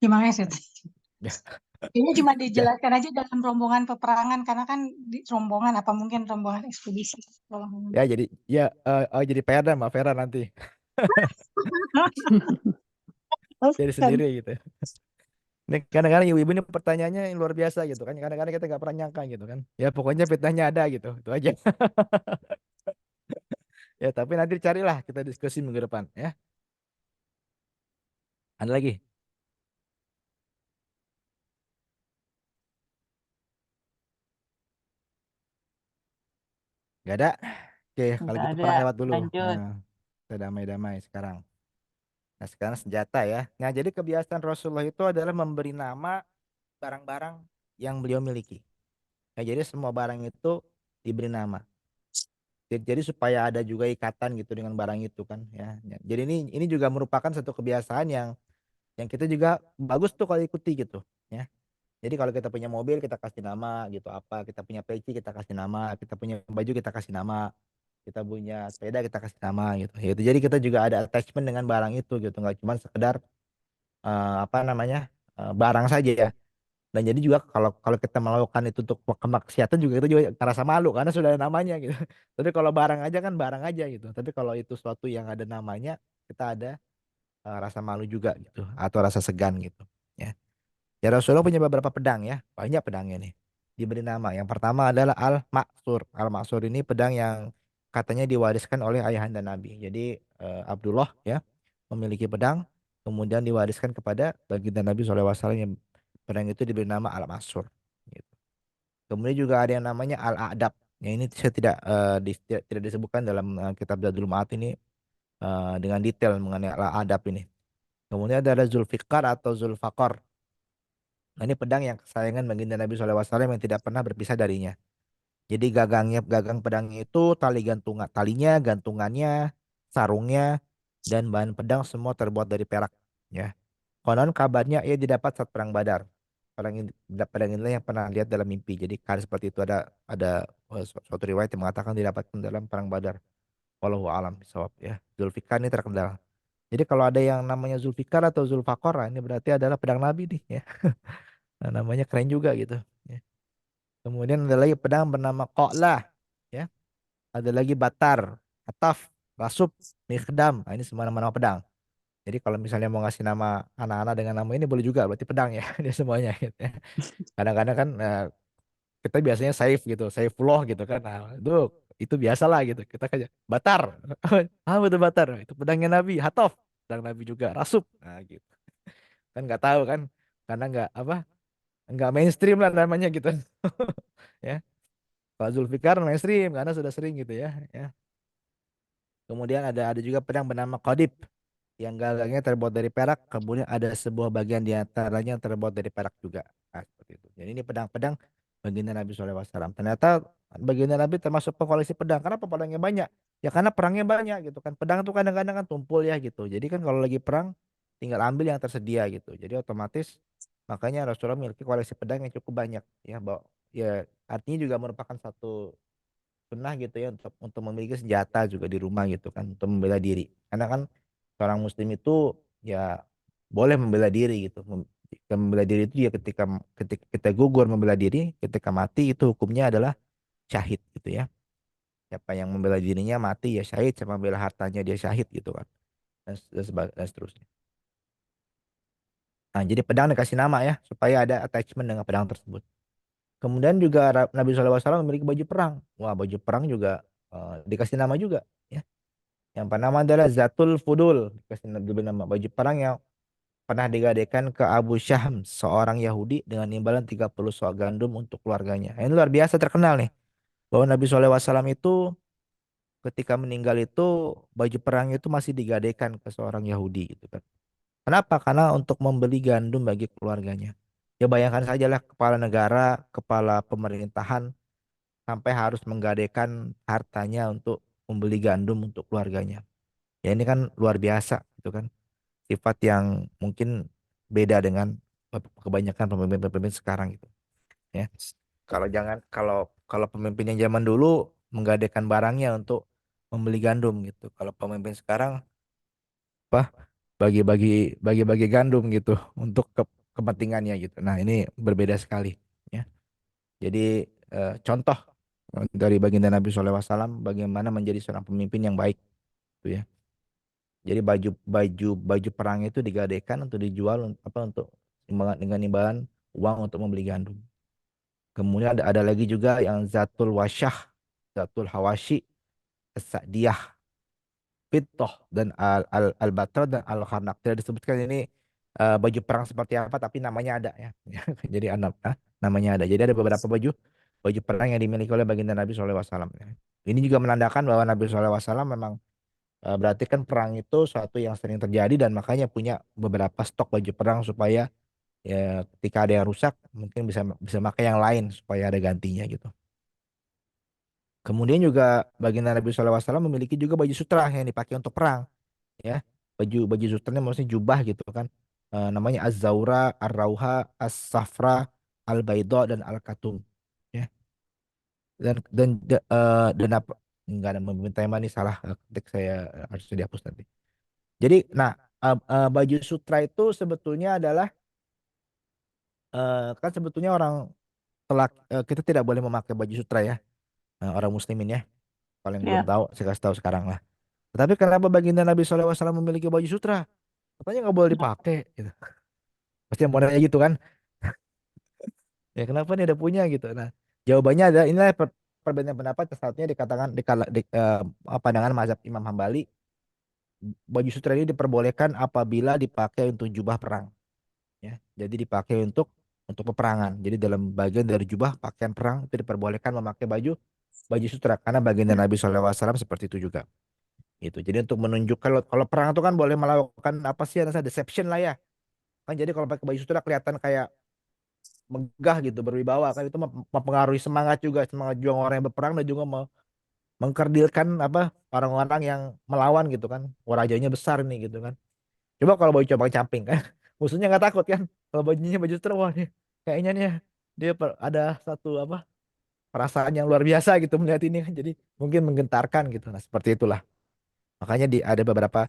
gimana sih? Ya. Ini cuma Ya, dijelaskan aja dalam rombongan peperangan karena kan rombongan apa mungkin rombongan ekspedisi. Kalau ngomong. ya jadi ya jadi PR dan Mbak Vera nanti jadi Kan. sendiri gitu. Ini kadang-kadang ibu-ibu ini pertanyaannya yang luar biasa gitu kan. Kadang-kadang kita nggak pernah nyangka gitu kan. Ya pokoknya fitnahnya ada gitu. Itu aja. Ya tapi nanti carilah kita diskusi minggu depan ya. Ada lagi? Nggak ada? Oke, kalau Nggak gitu ada. perang lewat dulu. Lanjut. Nah, kita damai-damai sekarang. Nah, sekarang senjata ya. Nah, jadi kebiasaan Rasulullah itu adalah memberi nama barang-barang yang beliau miliki. Nah, jadi semua barang itu diberi nama. Jadi supaya ada juga ikatan gitu dengan barang itu kan ya. Ya. Jadi ini juga merupakan satu kebiasaan yang kita juga bagus tuh kalau ikuti gitu ya. Jadi kalau kita punya mobil kita kasih nama gitu apa, kita punya peci kita kasih nama, kita punya baju kita kasih nama, kita punya sepeda kita kasih nama gitu. Gitu. Jadi kita juga ada attachment dengan barang itu gitu, nggak cuma sekedar apa namanya barang saja ya. Dan jadi juga kalau kalau kita melakukan itu untuk kemaksiatan juga kita juga merasa malu karena sudah ada namanya gitu. Tapi kalau barang aja kan barang aja gitu. Tapi kalau itu suatu yang ada namanya kita ada rasa malu juga gitu atau rasa segan gitu. Ya. Ya Rasulullah punya beberapa pedang ya, banyak pedangnya nih. Diberi nama. Yang pertama adalah Al-Maksur. Al-Maksur ini pedang yang katanya diwariskan oleh ayahanda Nabi. Jadi Abdullah ya memiliki pedang, kemudian diwariskan kepada baginda Nabi SAW yang pedang itu diberi nama Al-Maksur. Gitu. Kemudian juga ada yang namanya Al-A'dab. Ya ini saya tidak disebutkan dalam kitab Zadul Ma'ad ini dengan detail mengenai Al-A'dab ini. Kemudian ada Zulfikar atau Zulfakar. Nah, ini pedang yang kesayangan baginda Nabi SAW yang tidak pernah berpisah darinya. Jadi gagang pedangnya itu talinya, gantungannya, sarungnya, dan bahan pedang semua terbuat dari perak. Ya, konon kabarnya ia didapat saat perang Badar. Pedang inilah yang pernah lihat dalam mimpi. Jadi kan seperti itu ada suatu riwayat yang mengatakan didapatkan dalam perang Badar. Wallahu alam bisawab ya. Zulfikar ini terkenal. Jadi kalau ada yang namanya Zulfikar atau Zulfakar, ini berarti adalah pedang Nabi nih ya. Nah, namanya keren juga gitu. Ya. Kemudian ada lagi pedang bernama Qa'lah. Ya. Ada lagi Batar, Ataf, Rasub, Mikdam. Nah, ini semua nama-nama pedang. Jadi kalau misalnya mau ngasih nama anak-anak dengan nama ini boleh juga, berarti pedang ya. Dia semuanya gitu ya. Kadang-kadang kan kita biasanya Saif gitu, Saifullah gitu kan. Nah, itu biasa lah gitu. Kita kayak Batar. Ah, betul Batar. Itu pedangnya Nabi, Hataf. Pedang Nabi juga, Rasub. Nah, gitu. Kan nggak tahu kan. Karena nggak mainstream lah namanya gitu. Ya. Pak Zulfikar mainstream karena sudah sering gitu ya. Ya. Kemudian ada juga pedang bernama Qadib yang gagangnya terbuat dari perak, kemudian ada sebuah bagian di antaranya yang terbuat dari perak juga. Nah, seperti itu. Jadi ini pedang-pedang baginda Nabi SAW. Ternyata baginda Nabi termasuk pengkoleksi pedang. Kenapa pedangnya banyak? Ya karena perangnya banyak gitu kan. Pedang tuh kadang-kadang kan tumpul ya gitu. Jadi kan kalau lagi perang tinggal ambil yang tersedia gitu. Jadi otomatis makanya Rasulullah memiliki koleksi pedang yang cukup banyak ya. Ya artinya juga merupakan satu sunnah gitu ya untuk memiliki senjata juga di rumah gitu kan untuk membela diri karena kan seorang muslim itu ya boleh membela diri gitu. Membela diri itu ya ketika ketika kita gugur membela diri ketika mati itu hukumnya adalah syahid gitu ya. Siapa yang membela dirinya mati ya syahid, siapa membela hartanya dia syahid gitu kan, dan seterusnya. Nah jadi pedang dikasih nama ya supaya ada attachment dengan pedang tersebut. Kemudian juga Nabi SAW memiliki baju perang. Wah, baju perang juga dikasih nama juga. Ya. Yang pertama adalah Zatul Fudul. Diberi nama baju perang yang pernah digadaikan ke Abu Syahm, seorang Yahudi dengan imbalan 30 sok gandum untuk keluarganya. Ini luar biasa terkenal nih. Bahwa Nabi SAW itu ketika meninggal itu baju perangnya itu masih digadaikan ke seorang Yahudi gitu kan. Kenapa? Karena untuk membeli gandum bagi keluarganya. Ya bayangkan sajalah kepala negara, kepala pemerintahan sampai harus menggadaikan hartanya untuk membeli gandum untuk keluarganya. Ya ini kan luar biasa gitu kan. Sifat yang mungkin beda dengan kebanyakan pemimpin-pemimpin sekarang gitu ya. Kalau jangan kalau kalau pemimpin yang zaman dulu menggadaikan barangnya untuk membeli gandum gitu. Kalau pemimpin sekarang apa bagi-bagi gandum gitu untuk kepentingannya gitu. Nah, ini berbeda sekali ya. Jadi contoh dari baginda Nabi SAW bagaimana menjadi seorang pemimpin yang baik gitu ya. Jadi baju perang itu digadaikan untuk dijual apa untuk dengan imbalan uang untuk membeli gandum. Kemudian ada lagi juga yang Zatul Wasyah, Zatul Hawashi, As-Sa'diyah, Fittoh dan al Batra dan Al Kharnak. Tidak disebutkan ini baju perang seperti apa, tapi namanya ada ya. Jadi namanya ada. Jadi ada beberapa baju perang yang dimiliki oleh baginda Nabi SAW. Ya. Ini juga menandakan bahwa Nabi SAW memang berarti kan perang itu suatu yang sering terjadi dan makanya punya beberapa stok baju perang supaya ya ketika ada yang rusak mungkin bisa bisa pakai yang lain supaya ada gantinya gitu. Kemudian juga baginda Nabi SAW memiliki juga baju sutra yang dipakai untuk perang ya. Baju sutranya maksudnya jubah gitu kan. Namanya Az-Zaura, Ar-Rauha, As-Safra, Al-Baidha dan Al-Katum ya. Dan apa enggak ada meminta tema ini salah ketik saya harus dihapus nanti. Jadi nah baju sutra itu sebetulnya adalah kan sebetulnya orang kita tidak boleh memakai baju sutra ya. Orang muslimin ya. Paling belum Ya. tahu saya kasih tahu sekarang lah. Tetapi kenapa baginda Nabi SAW memiliki baju sutra? Katanya nggak boleh dipakai gitu. Pasti yang mau nanya gitu kan. Ya kenapa nih ada punya gitu. Nah, jawabannya ada inilah perbedaan pendapat satunya dikatakan pandangan mazhab Imam Hambali baju sutra ini diperbolehkan apabila dipakai untuk jubah perang ya. Jadi dipakai untuk peperangan. Jadi dalam bagian dari jubah pakaian perang itu diperbolehkan memakai baju sutra karena baginda Nabi SAW seperti itu juga. Gitu. Jadi untuk menunjukkan kalau perang itu kan boleh melakukan apa sih ada deception lah ya. Kan jadi kalau pakai baju sutra kelihatan kayak megah gitu, berwibawa kan itu mempengaruhi semangat juga, semangat juang orang yang berperang dan juga mengkerdilkan apa orang-orang yang melawan gitu kan. Wah, rajanya besar nih gitu kan. Coba kalau baju coba camping kan, musuhnya nggak takut kan? Kalau bajunya baju sutra, wah nih, kayaknya nih dia ada satu apa perasaan yang luar biasa gitu melihat ini kan. Jadi mungkin menggentarkan gitu. Nah seperti itulah. Makanya ada beberapa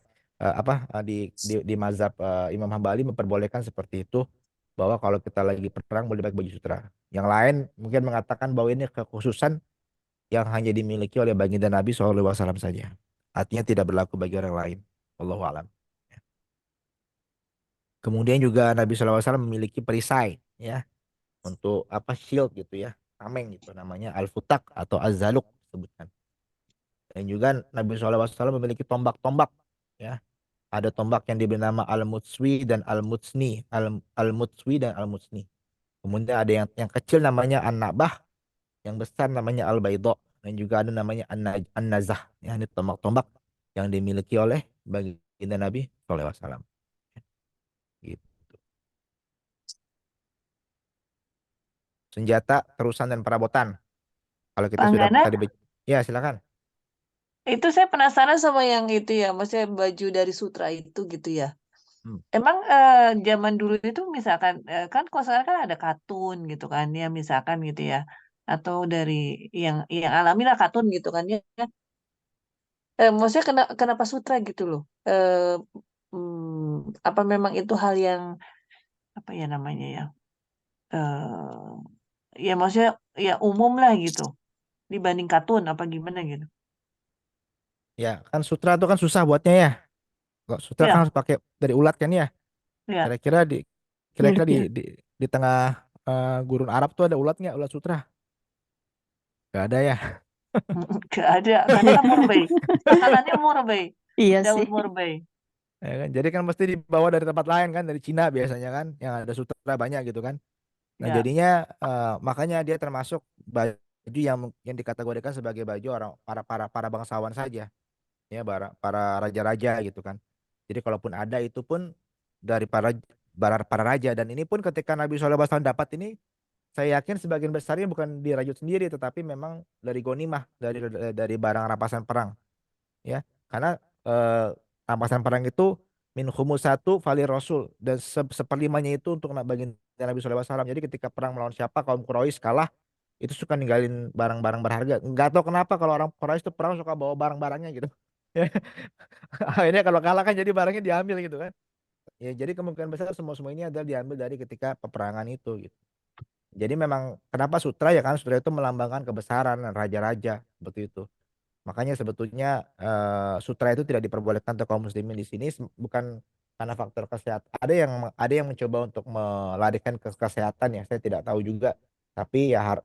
di mazhab Imam Hambali memperbolehkan seperti itu bahwa kalau kita lagi perang boleh pakai baju sutra. Yang lain mungkin mengatakan bahwa ini kekhususan yang hanya dimiliki oleh baginda Nabi SAW saja. Artinya tidak berlaku bagi orang lain. Wallahu a'lam. Kemudian juga Nabi SAW memiliki perisai ya untuk apa shield gitu ya, tameng gitu namanya al-futak atau az-zaluk sebutkan. Dan juga Nabi SAW memiliki tombak-tombak ya. Ada tombak yang diberi nama Al-Mutswi dan Al-Mutsni, Al-Mutswi dan Al-Mutsni. Kemudian ada yang kecil namanya An-Nabah, yang besar namanya Al-Baidha dan juga ada namanya An-Nazah. Ya, ini tombak-tombak yang dimiliki oleh baginda Nabi SAW. Gitu. Senjata, terusan dan perabotan. Kalau kita Bang sudah Gana, tadi ya silakan. itu saya penasaran sama yang itu ya, maksudnya baju dari sutra itu gitu ya. Hmm. Emang zaman dulu itu misalkan kan kalau sekarang kan ada kartun gitu kan ya misalkan gitu ya atau dari yang alami lah kartun gitu kan ya. Maksudnya kenapa sutra gitu loh? Apa memang itu hal yang apa ya namanya ya? Ya maksudnya ya umum lah gitu dibanding kartun apa gimana gitu. Ya, kan sutra itu kan susah buatnya ya. Kok sutra kan Ya, harus pakai dari ulat kan ya. ya. Kira-kira di Iya, kira-kira di iya. di, di tengah gurun Arab tuh ada ulat nggak? Ulat sutra? Gak ada ya. Gak ada karena kan murbei. Makanannya murbei. Iya Daun sih. murbei. Ya kan? Jadi kan mesti dibawa dari tempat lain kan, dari Cina biasanya kan, yang ada sutra banyak gitu kan. Nah Ya. jadinya makanya dia termasuk baju yang dikategorikan sebagai baju orang para bangsawan saja, ya para raja-raja gitu kan. Jadi kalaupun ada itu pun dari para raja dan ini pun ketika Nabi SAW dapat ini, saya yakin sebagian besarnya bukan dirajut sendiri, tetapi memang dari gonimah, dari barang rampasan perang ya karena eh, rampasan perang itu min satu vali rasul dan seperlimanya itu untuk bagian Nabi SAW. Jadi ketika perang melawan siapa kaum Quraisy kalah itu suka ninggalin barang-barang berharga. Nggak tahu kenapa kalau orang Quraisy itu perang suka bawa barang-barangnya gitu. Ya. Akhirnya kalau kalah kan jadi barangnya diambil gitu kan. Ya, jadi kemungkinan besar semua ini adalah diambil dari ketika peperangan itu gitu. Jadi memang kenapa sutra ya kan sutra itu melambangkan kebesaran raja-raja seperti itu. Makanya sebetulnya sutra itu tidak diperbolehkan untuk kaum muslimin di sini bukan karena faktor kesehatan. Ada yang mencoba untuk melarikan ke kesehatan ya, saya tidak tahu juga. Tapi ya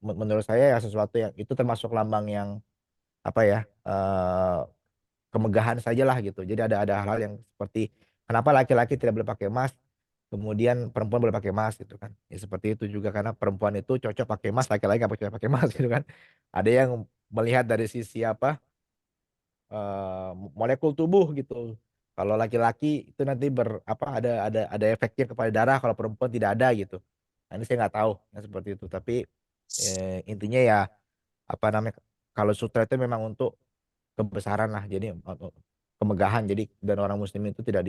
menurut saya ya sesuatu yang itu termasuk lambang yang apa ya kemegahan saja lah gitu. Jadi ada hal-hal yang seperti kenapa laki-laki tidak boleh pakai emas, kemudian perempuan boleh pakai emas gitu kan. Ya seperti itu juga karena perempuan itu cocok pakai emas, laki-laki nggak cocok pakai emas gitu kan. Ada yang melihat dari sisi apa molekul tubuh gitu. Kalau laki-laki itu nanti apa ada efeknya kepada darah, kalau perempuan tidak ada gitu. Nah, ini saya nggak tahu ya seperti itu. Tapi intinya ya apa namanya kalau sutra itu memang untuk kebesaran lah. Jadi kemegahan. Jadi dan orang muslim itu tidak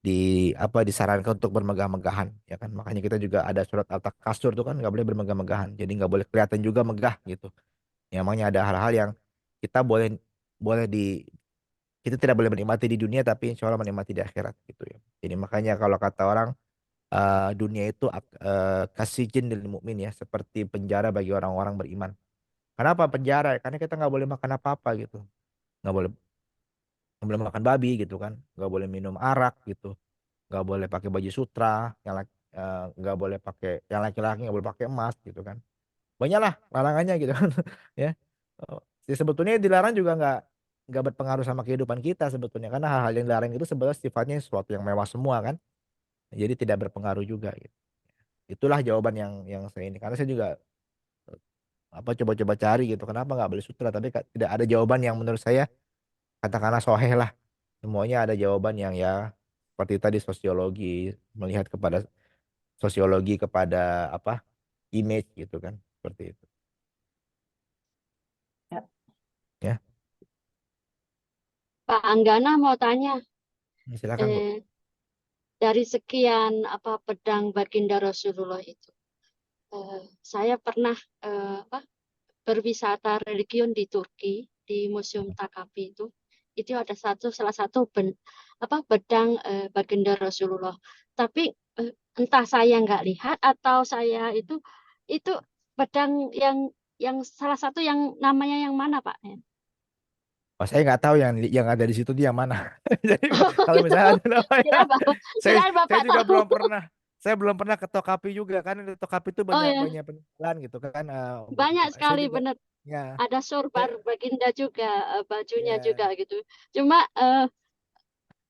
di apa disarankan untuk bermegah-megahan ya kan. Makanya kita juga ada surat Al-Takasur tuh kan nggak boleh bermegah-megahan. Jadi nggak boleh kelihatan juga megah gitu. Ya, emangnya ada hal-hal yang kita boleh boleh kita tidak boleh menikmati di dunia tapi insya Allah menikmati di akhirat gitu ya. Jadi makanya kalau kata orang dunia itu kasijin lil mukmin ya, seperti penjara bagi orang-orang beriman. Kenapa penjara? Karena kita nggak boleh makan apa-apa gitu, nggak boleh nggak boleh makan babi gitu kan, nggak boleh minum arak gitu, nggak boleh pakai baju sutra, nggak boleh pakai yang laki-laki nggak boleh pakai emas gitu kan. Banyak lah larangannya gitu kan ya. Oh, sebetulnya dilarang juga nggak berpengaruh sama kehidupan kita sebetulnya karena hal-hal yang dilarang itu sebenarnya sifatnya sesuatu yang mewah semua kan. Jadi tidak berpengaruh juga gitu. Itulah jawaban yang saya ini karena saya juga apa coba-coba cari gitu kenapa nggak boleh sutra tapi tidak ada jawaban yang menurut saya katakanlah soheh lah. Semuanya ada jawaban yang ya seperti tadi sosiologi melihat kepada sosiologi kepada apa image gitu kan seperti itu Ya. ya. Pak Anggana mau tanya, Silakan Bu. eh, dari sekian apa pedang baginda Rasulullah itu, saya pernah apa berwisata religion di Turki di Museum Takapi itu ada salah satu apa pedang baginda Rasulullah. Tapi entah saya nggak lihat atau saya itu pedang yang salah satu yang namanya yang mana Pak? Oh, saya nggak tahu yang ada di situ dia yang mana. Jadi Oh, kalau gitu. misalnya ada namanya, Kirain Bapak, saya kirain saya Bapak juga tahu. belum pernah. Saya belum pernah ke Tokapi juga kan di Tokapi itu Oh banyak ya, banyak penjualan gitu kan. banyak Saya sekali juga benar. ya Ada sorban saya, baginda juga, bajunya ya juga gitu. Cuma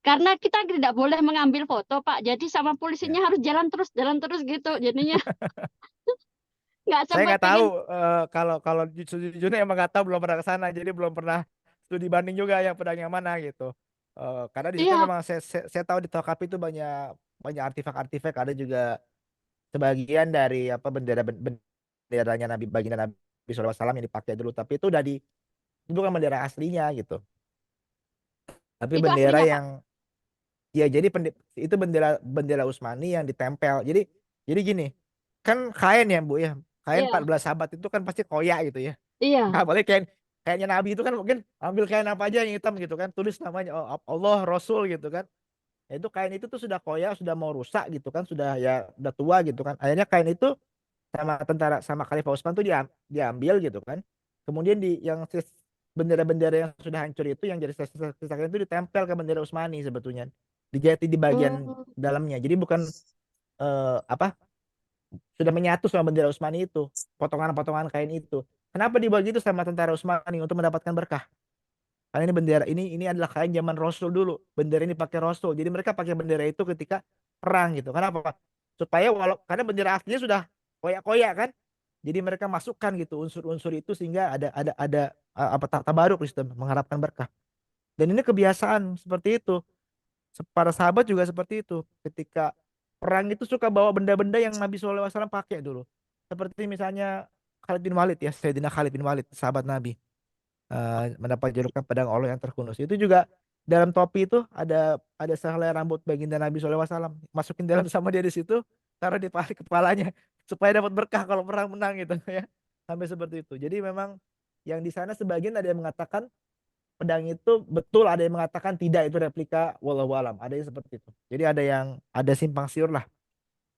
karena kita tidak boleh mengambil foto, Pak. Jadi sama ya. polisinya harus jalan terus gitu. Jadinya nggak Saya sempat nggak tahu pengen. kalau kalau jujurnya emang nggak tahu belum pernah ke sana jadi belum pernah studi banding juga yang pedang yang mana gitu. Karena di situ Iya, memang saya tahu di Tokapi itu banyak banyak artefak-artefak ada juga sebagian dari apa benderanya Nabi baginda Nabi SAW yang dipakai dulu tapi itu bukan bendera aslinya gitu tapi itu bendera aslinya, Pak. yang ya jadi itu bendera bendera Utsmani yang ditempel jadi gini kan kain ya Bu ya kain Iya, 14 abad itu kan pasti koyak gitu ya. iya. Nah, boleh kayaknya Nabi itu kan mungkin ambil kain apa aja yang hitam gitu kan tulis namanya oh, Allah Rasul gitu kan. Ya, itu kain itu tuh sudah koyak sudah mau rusak gitu kan sudah ya udah tua gitu kan akhirnya kain itu sama tentara sama Khalifah Utsman tuh diambil gitu kan. Kemudian yang bendera-bendera yang sudah hancur itu yang jadi sisa-sisa itu ditempel ke bendera Utsmani sebetulnya. Dijahit di bagian Hmm, dalamnya. Jadi bukan apa sudah menyatu sama bendera Utsmani itu, potongan-potongan kain itu. Kenapa dibuat gitu sama tentara Utsmani untuk mendapatkan berkah? Karena ini bendera ini adalah kain zaman Rasul dulu. Bendera ini pakai Rasul. Jadi mereka pakai bendera itu ketika perang gitu. Kenapa? Supaya karena bendera aslinya sudah koyak-koyak kan. Jadi mereka masukkan gitu unsur-unsur itu sehingga ada apa tabaruk di situ mengharapkan berkah. Dan ini kebiasaan seperti itu. Para sahabat juga seperti itu. Ketika perang itu suka bawa benda-benda yang Nabi SAW pakai dulu. Seperti misalnya Khalid bin Walid ya, Sayyidina Khalid bin Walid, sahabat Nabi mendapat julukan pedang Allah yang terkunus. Itu juga dalam topi itu ada sehelai rambut baginda Nabi SAW. Masukin dalam sama dia di situ, taruh di paha kepalanya supaya dapat berkah kalau perang menang gitu ya. Sampai seperti itu. Jadi memang yang di sana sebagian ada yang mengatakan pedang itu betul, ada yang mengatakan tidak itu replika, wallahu alam. Ada yang seperti itu. Jadi ada simpang siur lah.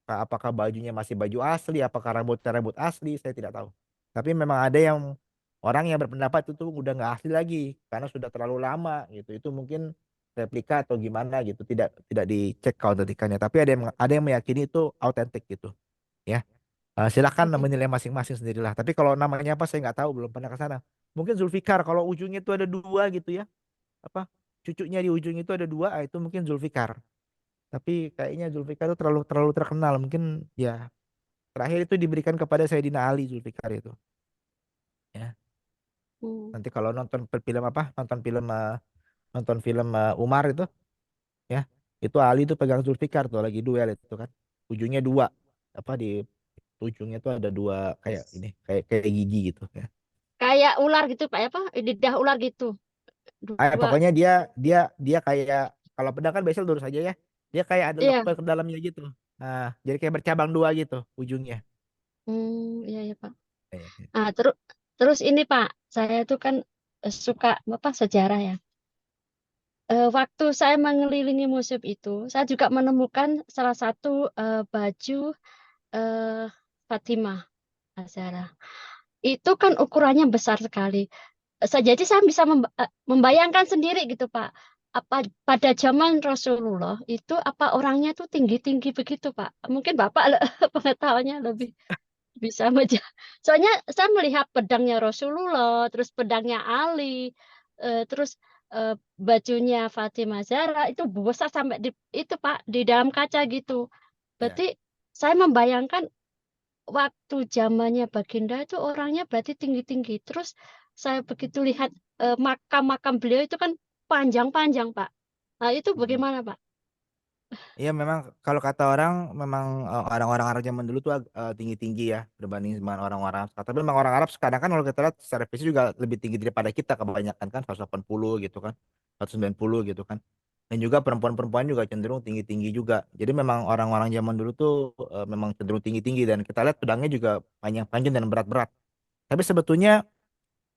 Apakah bajunya masih baju asli, apakah rambutnya rambut asli, saya tidak tahu. Tapi memang ada yang orang yang berpendapat itu udah nggak asli lagi karena sudah terlalu lama gitu. Itu mungkin replika atau gimana gitu, tidak dicek keautentikannya. Tapi ada yang meyakini itu autentik gitu, ya. Silakan Oke. menilai masing-masing sendirilah. Tapi kalau namanya apa saya nggak tahu, belum pernah ke sana. Mungkin Zulfikar kalau ujungnya itu ada dua gitu ya. Apa cucunya di ujung itu ada dua, itu mungkin Zulfikar. Tapi kayaknya Zulfikar itu terlalu terlalu terkenal. Mungkin ya terakhir itu diberikan kepada Sayyidina Ali Zulfikar itu. Ya. Hmm. Nanti kalau nonton film apa? Nonton film Umar itu ya. Itu Ali itu pegang Zulfikar tuh lagi duel itu kan. Ujungnya dua. Apa di ujungnya tuh ada dua kayak ini, kayak gigi gitu ya. Kayak ular gitu Pak, apa? Lidah ular gitu. Dua. Pokoknya dia dia dia kayak kalau pedang kan biasanya lurus aja ya. Dia kayak ada Iya. lekuk ke dalamnya gitu. Nah, jadi kayak bercabang dua gitu ujungnya. Iya ya Pak. Iya, iya. Ah, terus ini Pak, saya tuh kan suka apa sejarah ya. Waktu saya mengelilingi museum itu, saya juga menemukan salah satu baju eh, Fatimah Azhara. Itu kan ukurannya besar sekali. Jadi saya bisa membayangkan sendiri gitu Pak. Apa pada zaman Rasulullah itu apa orangnya tuh tinggi-tinggi begitu Pak? Mungkin Bapak pengetahuannya lebih bisa aja. Soalnya saya melihat pedangnya Rasulullah, terus pedangnya Ali, terus bajunya Fatimah Zahra itu besar sampai di itu Pak di dalam kaca gitu. Ya. Berarti saya membayangkan waktu zamannya Baginda itu orangnya berarti tinggi-tinggi. Terus saya begitu lihat makam-makam beliau itu kan panjang-panjang Pak. Nah itu Mm. bagaimana Pak? Iya memang kalau kata orang memang orang-orang Arab zaman dulu tuh tinggi-tinggi ya berbanding dengan orang-orang Arab sekarang. Tapi memang orang Arab sekarang kan kalau kita lihat secara fisik juga lebih tinggi daripada kita kebanyakan kan 180 gitu kan, 190 gitu kan. Dan juga perempuan-perempuan juga cenderung tinggi-tinggi juga. Jadi memang orang-orang zaman dulu tuh memang cenderung tinggi-tinggi dan kita lihat pedangnya juga panjang-panjang dan berat-berat. Tapi sebetulnya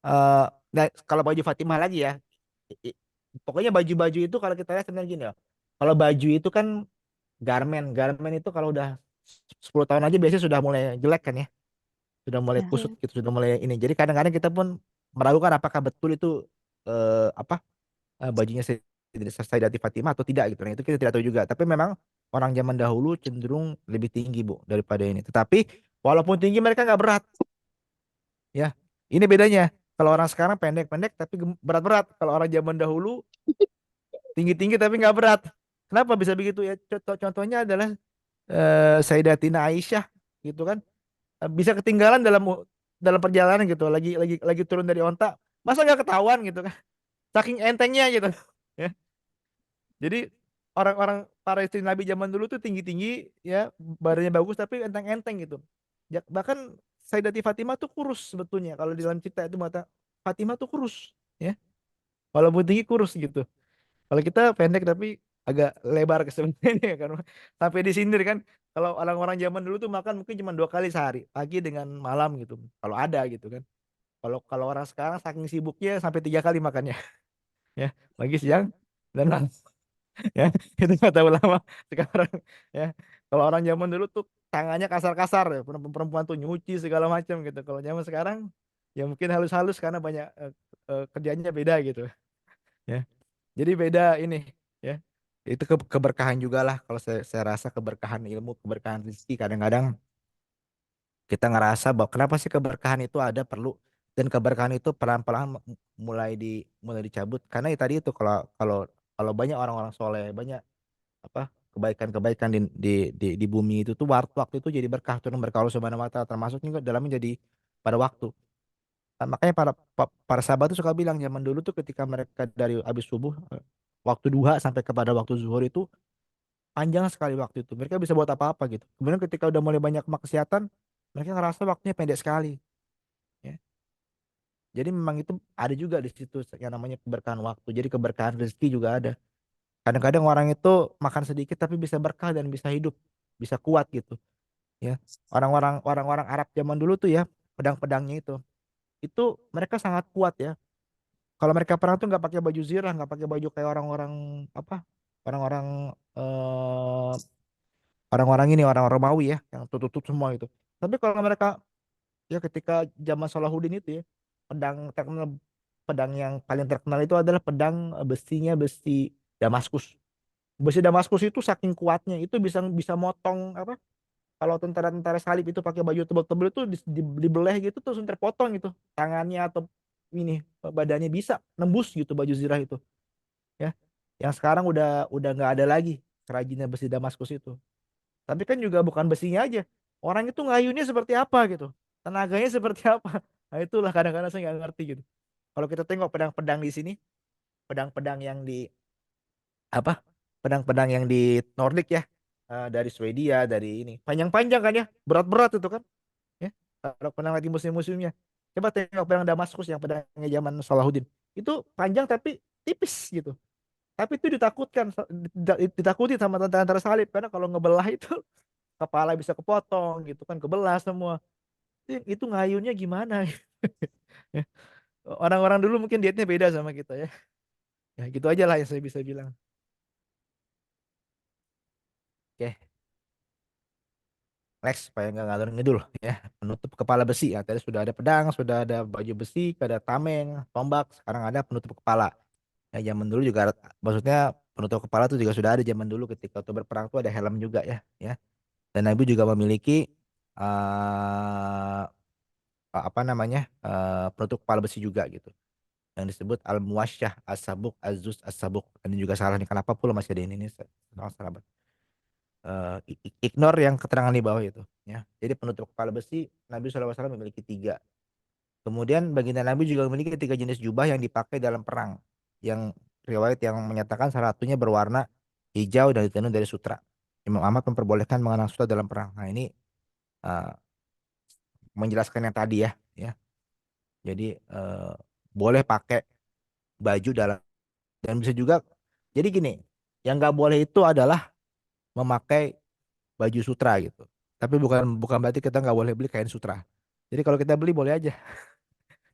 eh nah, kalau baju Fatimah lagi ya, i- i- pokoknya baju-baju itu kalau kita lihat sebenarnya gini ya. Kalau baju itu kan garmen itu kalau udah 10 tahun aja biasanya sudah mulai jelek kan ya, sudah mulai Ya. kusut Iya. gitu, sudah mulai ini. Jadi kadang-kadang kita pun meragukan apakah betul itu apa bajunya Sayyidati Fatimah atau tidak gitu. Nah, itu kita tidak tahu juga. Tapi memang orang zaman dahulu cenderung lebih tinggi Bu daripada ini. Tetapi walaupun tinggi mereka nggak berat ya. Ini bedanya. Kalau orang sekarang pendek-pendek tapi berat-berat. Kalau orang zaman dahulu tinggi-tinggi tapi nggak berat. Kenapa bisa begitu ya? Contohnya adalah Sayyidatina Aisyah gitu kan. Bisa ketinggalan dalam perjalanan gitu. Lagi turun dari onta. Masa nggak ketahuan gitu kan? Saking entengnya gitu. Ya. Jadi orang-orang para istri Nabi zaman dulu tuh tinggi-tinggi ya, badannya bagus tapi enteng-enteng gitu. Ya, bahkan Sayyidati Fatimah tuh kurus sebetulnya. Kalau di dalam cerita itu mata Fatimah tuh kurus ya. Walaupun tinggi kurus gitu. Kalau kita pendek tapi agak lebar ke sebenarnya kan. Sampai disindir kan. Kalau orang-orang zaman dulu tuh makan mungkin cuma 2 kali sehari, pagi dengan malam gitu. Kalau ada gitu kan. Kalau kalau orang sekarang saking sibuknya sampai 3 kali makannya, ya, pagi, siang, dan malam. Ya, itu kata ulama sekarang. Ya, kalau orang zaman dulu tuh tangannya kasar-kasar ya, perempuan tuh nyuci segala macam gitu. Kalau zaman sekarang ya mungkin halus-halus karena banyak kerjanya beda gitu. Ya. Jadi beda ini ya. Itu keberkahan juga lah kalau saya rasa keberkahan ilmu, keberkahan rezeki kadang-kadang kita ngerasa bahwa kenapa sih keberkahan itu ada perlu dan keberkahan itu pelan-pelan mulai dicabut karena ya tadi itu kalau kalau kalau banyak orang-orang soleh, banyak apa kebaikan-kebaikan di bumi itu tuh waktu itu jadi berkah turun berkah Allah Subhanahu wa taala termasuk juga dalamnya jadi pada waktu. Makanya para sahabat tuh suka bilang zaman dulu tuh ketika mereka dari habis subuh waktu duha sampai kepada waktu zuhur itu panjang sekali waktu itu. Mereka bisa buat apa-apa gitu. Kemudian ketika udah mulai banyak kemaksiatan, mereka ngerasa waktunya pendek sekali. Ya. Jadi memang itu ada juga di situ yang namanya keberkahan waktu. Jadi keberkahan rezeki juga ada. Kadang-kadang orang itu makan sedikit tapi bisa berkah dan bisa hidup, bisa kuat gitu. Ya. Orang-orang Arab zaman dulu tuh ya, pedang-pedangnya itu mereka sangat kuat ya. Kalau mereka perang tuh nggak pakai baju zirah, nggak pakai baju kayak orang-orang apa, orang-orang eh, orang-orang ini orang Romawi ya, yang tutup semua itu. Tapi kalau mereka ya ketika zaman Salahuddin itu ya, pedang terkenal, pedang yang paling terkenal itu adalah pedang besinya besi Damaskus. Besi Damaskus itu saking kuatnya itu bisa bisa motong apa? Kalau tentara-tentara salib itu pakai baju tebal-tebal itu dibelah gitu terus terpotong gitu tangannya atau ini badannya bisa nembus gitu baju zirah itu ya. Yang sekarang udah nggak ada lagi kerajinan besi Damaskus itu. Tapi kan juga bukan besinya aja. Orang itu ngayunya seperti apa gitu. Tenaganya seperti apa. Nah itulah kadang-kadang saya nggak ngerti gitu. Kalau kita tengok pedang-pedang di sini, pedang-pedang yang di apa? Pedang-pedang yang di Nordik ya. Dari Swedia, dari ini. Panjang-panjang kan ya. Berat-berat itu kan. Ya. Kalau pedang lagi musim-musimnya. Coba tengok pedang Damaskus yang pedangnya zaman Salahuddin. Itu panjang tapi tipis gitu. Tapi itu ditakuti sama tentara-tentara salib karena kalau ngebelah itu kepala bisa kepotong gitu kan, kebelah semua. Itu ngayunnya gimana? Ya, orang-orang dulu mungkin dietnya beda sama kita ya. Ya gitu aja lah yang saya bisa bilang. Oke, next supaya nggak ngalur ngidul ya. Penutup kepala besi ya. Tadi sudah ada pedang, sudah ada baju besi, ada tameng, tombak. Sekarang ada penutup kepala. Ya zaman dulu juga maksudnya penutup kepala itu juga sudah ada zaman dulu ketika waktu berperang itu ada helm juga ya. Ya. Dan Nabi juga memiliki eh, apa namanya penutup kepala besi juga gitu yang disebut al muwasyah as-sabuk az-zus as-sabuk. Dan ini juga salah nih kenapa pula masih ada ini salah. Ignore yang keterangan di bawah itu ya. Jadi penutup kepala besi Nabi SAW memiliki tiga. Kemudian baginda Nabi juga memiliki tiga jenis jubah yang dipakai dalam perang, yang riwayat yang menyatakan salah satunya berwarna hijau dan ditenun dari sutra. Imam Ahmad memperbolehkan mengenang sutra dalam perang. Nah ini uh, menjelaskan yang tadi ya. Jadi boleh pakai baju dalam dan bisa juga. Jadi gini, yang nggak boleh itu adalah memakai baju sutra gitu. Tapi bukan bukan berarti kita nggak boleh beli kain sutra. Jadi kalau kita beli boleh aja,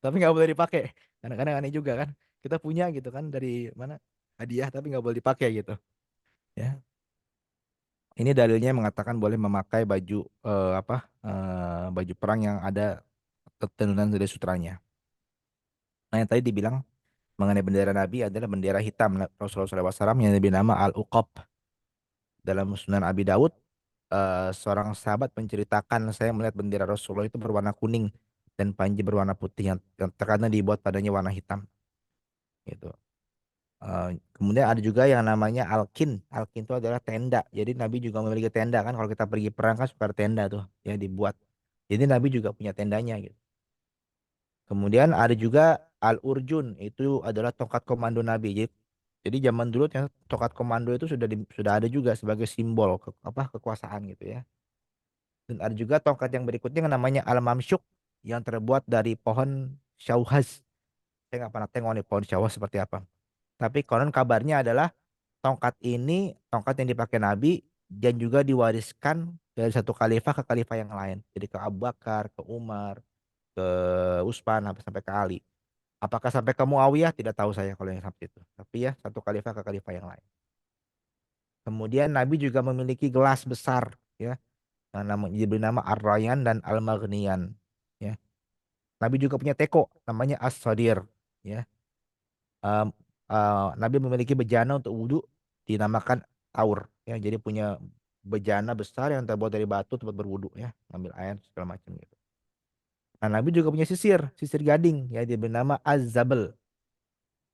tapi nggak boleh dipakai. Kadang-kadang aneh juga kan. Kita punya gitu kan dari mana hadiah tapi nggak boleh dipakai gitu. Ya, ini dalilnya mengatakan boleh memakai baju baju perang yang ada tenunan dari sutranya. Nah yang tadi dibilang mengenai bendera Nabi adalah bendera hitam Rasulullah SAW yang diberi nama Al-Uqab. Dalam Sunan Abi Dawud, seorang sahabat menceritakan saya melihat bendera Rasulullah itu berwarna kuning dan panji berwarna putih yang terkadang dibuat padanya warna hitam. Gitu. Kemudian ada juga yang namanya Alkin. Alkin itu adalah tenda. Jadi Nabi juga memiliki tenda kan. Kalau kita pergi perang kan suka ada tenda tuh ya dibuat. Jadi Nabi juga punya tendanya gitu. Kemudian ada juga Al-Urjun. Itu adalah tongkat komando Nabi. Jadi zaman dulu tongkat komando itu sudah ada juga sebagai simbol kekuasaan gitu ya. Dan ada juga tongkat yang berikutnya yang namanya Al-Mamsyuk yang terbuat dari pohon syauhaz. Saya nggak pernah tengok nih pohon syauhaz seperti apa. Tapi konon kabarnya adalah tongkat ini tongkat yang dipakai Nabi dan juga diwariskan dari satu khalifah ke khalifah yang lain. Jadi ke Abu Bakar, ke Umar, ke Utsman sampai ke Ali. Apakah sampai ke Muawiyah? Tidak tahu saya kalau yang sampai itu. Tapi ya satu khalifah ke khalifah yang lain. Kemudian Nabi juga memiliki gelas besar ya yang diberi nama Ar-Rayyan dan Al-Maghniyan ya. Nabi juga punya teko namanya As-Sadir ya. Um, Nabi memiliki bejana untuk wudhu dinamakan Taur ya. Jadi punya bejana besar yang terbuat dari batu tempat berwudhu ya, ngambil air segala macam gitu. Nah, Nabi juga punya sisir gading ya dia bernama Az-Zabel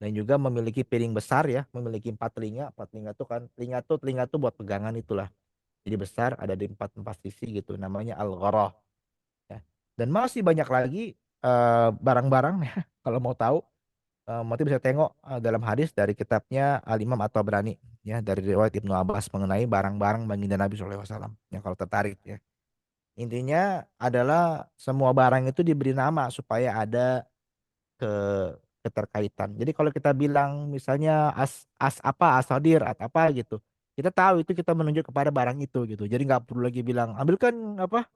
dan juga memiliki piring besar ya, memiliki empat telinga. Empat telinga tuh kan telinga tuh buat pegangan itulah. Jadi besar ada di empat empat sisi gitu namanya Al-Gharah ya. Dan masih banyak lagi barang-barang ya kalau mau tahu nanti bisa tengok dalam hadis dari kitabnya Al-Imam At-Tabrani ya dari riwayat Ibnu Abbas mengenai barang-barang baginda Nabi SAW yang kalau tertarik ya. Intinya adalah semua barang itu diberi nama supaya ada ke keterkaitan. Jadi kalau kita bilang misalnya as apa asadir at apa gitu, kita tahu itu kita menunjuk kepada barang itu gitu. Jadi nggak perlu lagi bilang ambilkan apa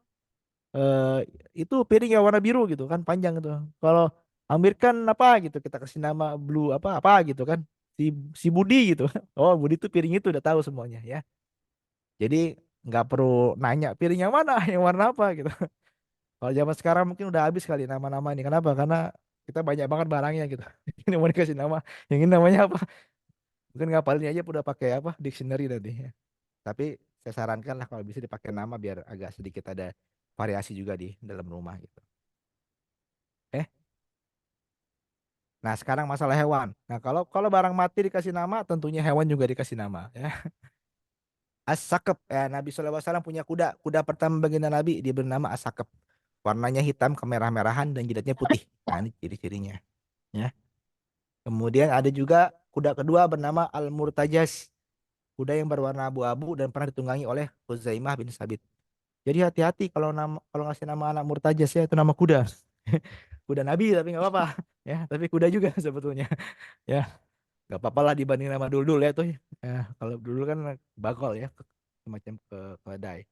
eh itu piring yang warna biru gitu kan panjang itu. Kalau Amirkan apa gitu, kita kasih nama Blue apa apa gitu kan, si si Budi gitu. Oh, Budi tuh piring itu udah tahu semuanya ya. Jadi nggak perlu nanya piring yang mana, yang warna apa gitu. Kalau zaman sekarang mungkin udah habis kali nama-nama ini. Kenapa? Karena kita banyak banget barangnya gitu. Ini mau dikasih nama, yang ini namanya apa? Mungkin ngapalin aja udah pakai apa? Dictionary tadi ya. Tapi saya sarankan lah kalau bisa dipakai nama biar agak sedikit ada variasi juga di dalam rumah gitu. Eh, nah sekarang masalah hewan. Nah kalau kalau barang mati dikasih nama, tentunya hewan juga dikasih nama ya. As-Sakep, ya, Nabi SAW punya kuda. Kuda pertama baginda Nabi dia bernama As-Sakep. Warnanya hitam kemerah-merahan dan jidatnya putih. Nah ini ciri-cirinya. Ya. Kemudian ada juga kuda kedua bernama Al-Murtajas. Kuda yang berwarna abu-abu dan pernah ditunggangi oleh Huzaimah bin Sabit. Jadi hati-hati kalau ngasih nama anak Murtajas ya itu nama kuda. Kuda Nabi tapi nggak apa-apa. Ya, tapi kuda juga sebetulnya. Ya, nggak apa-apa lah dibanding nama Duldul ya tuh. Ya, kalau Duldul kan bagol ya, semacam keledai.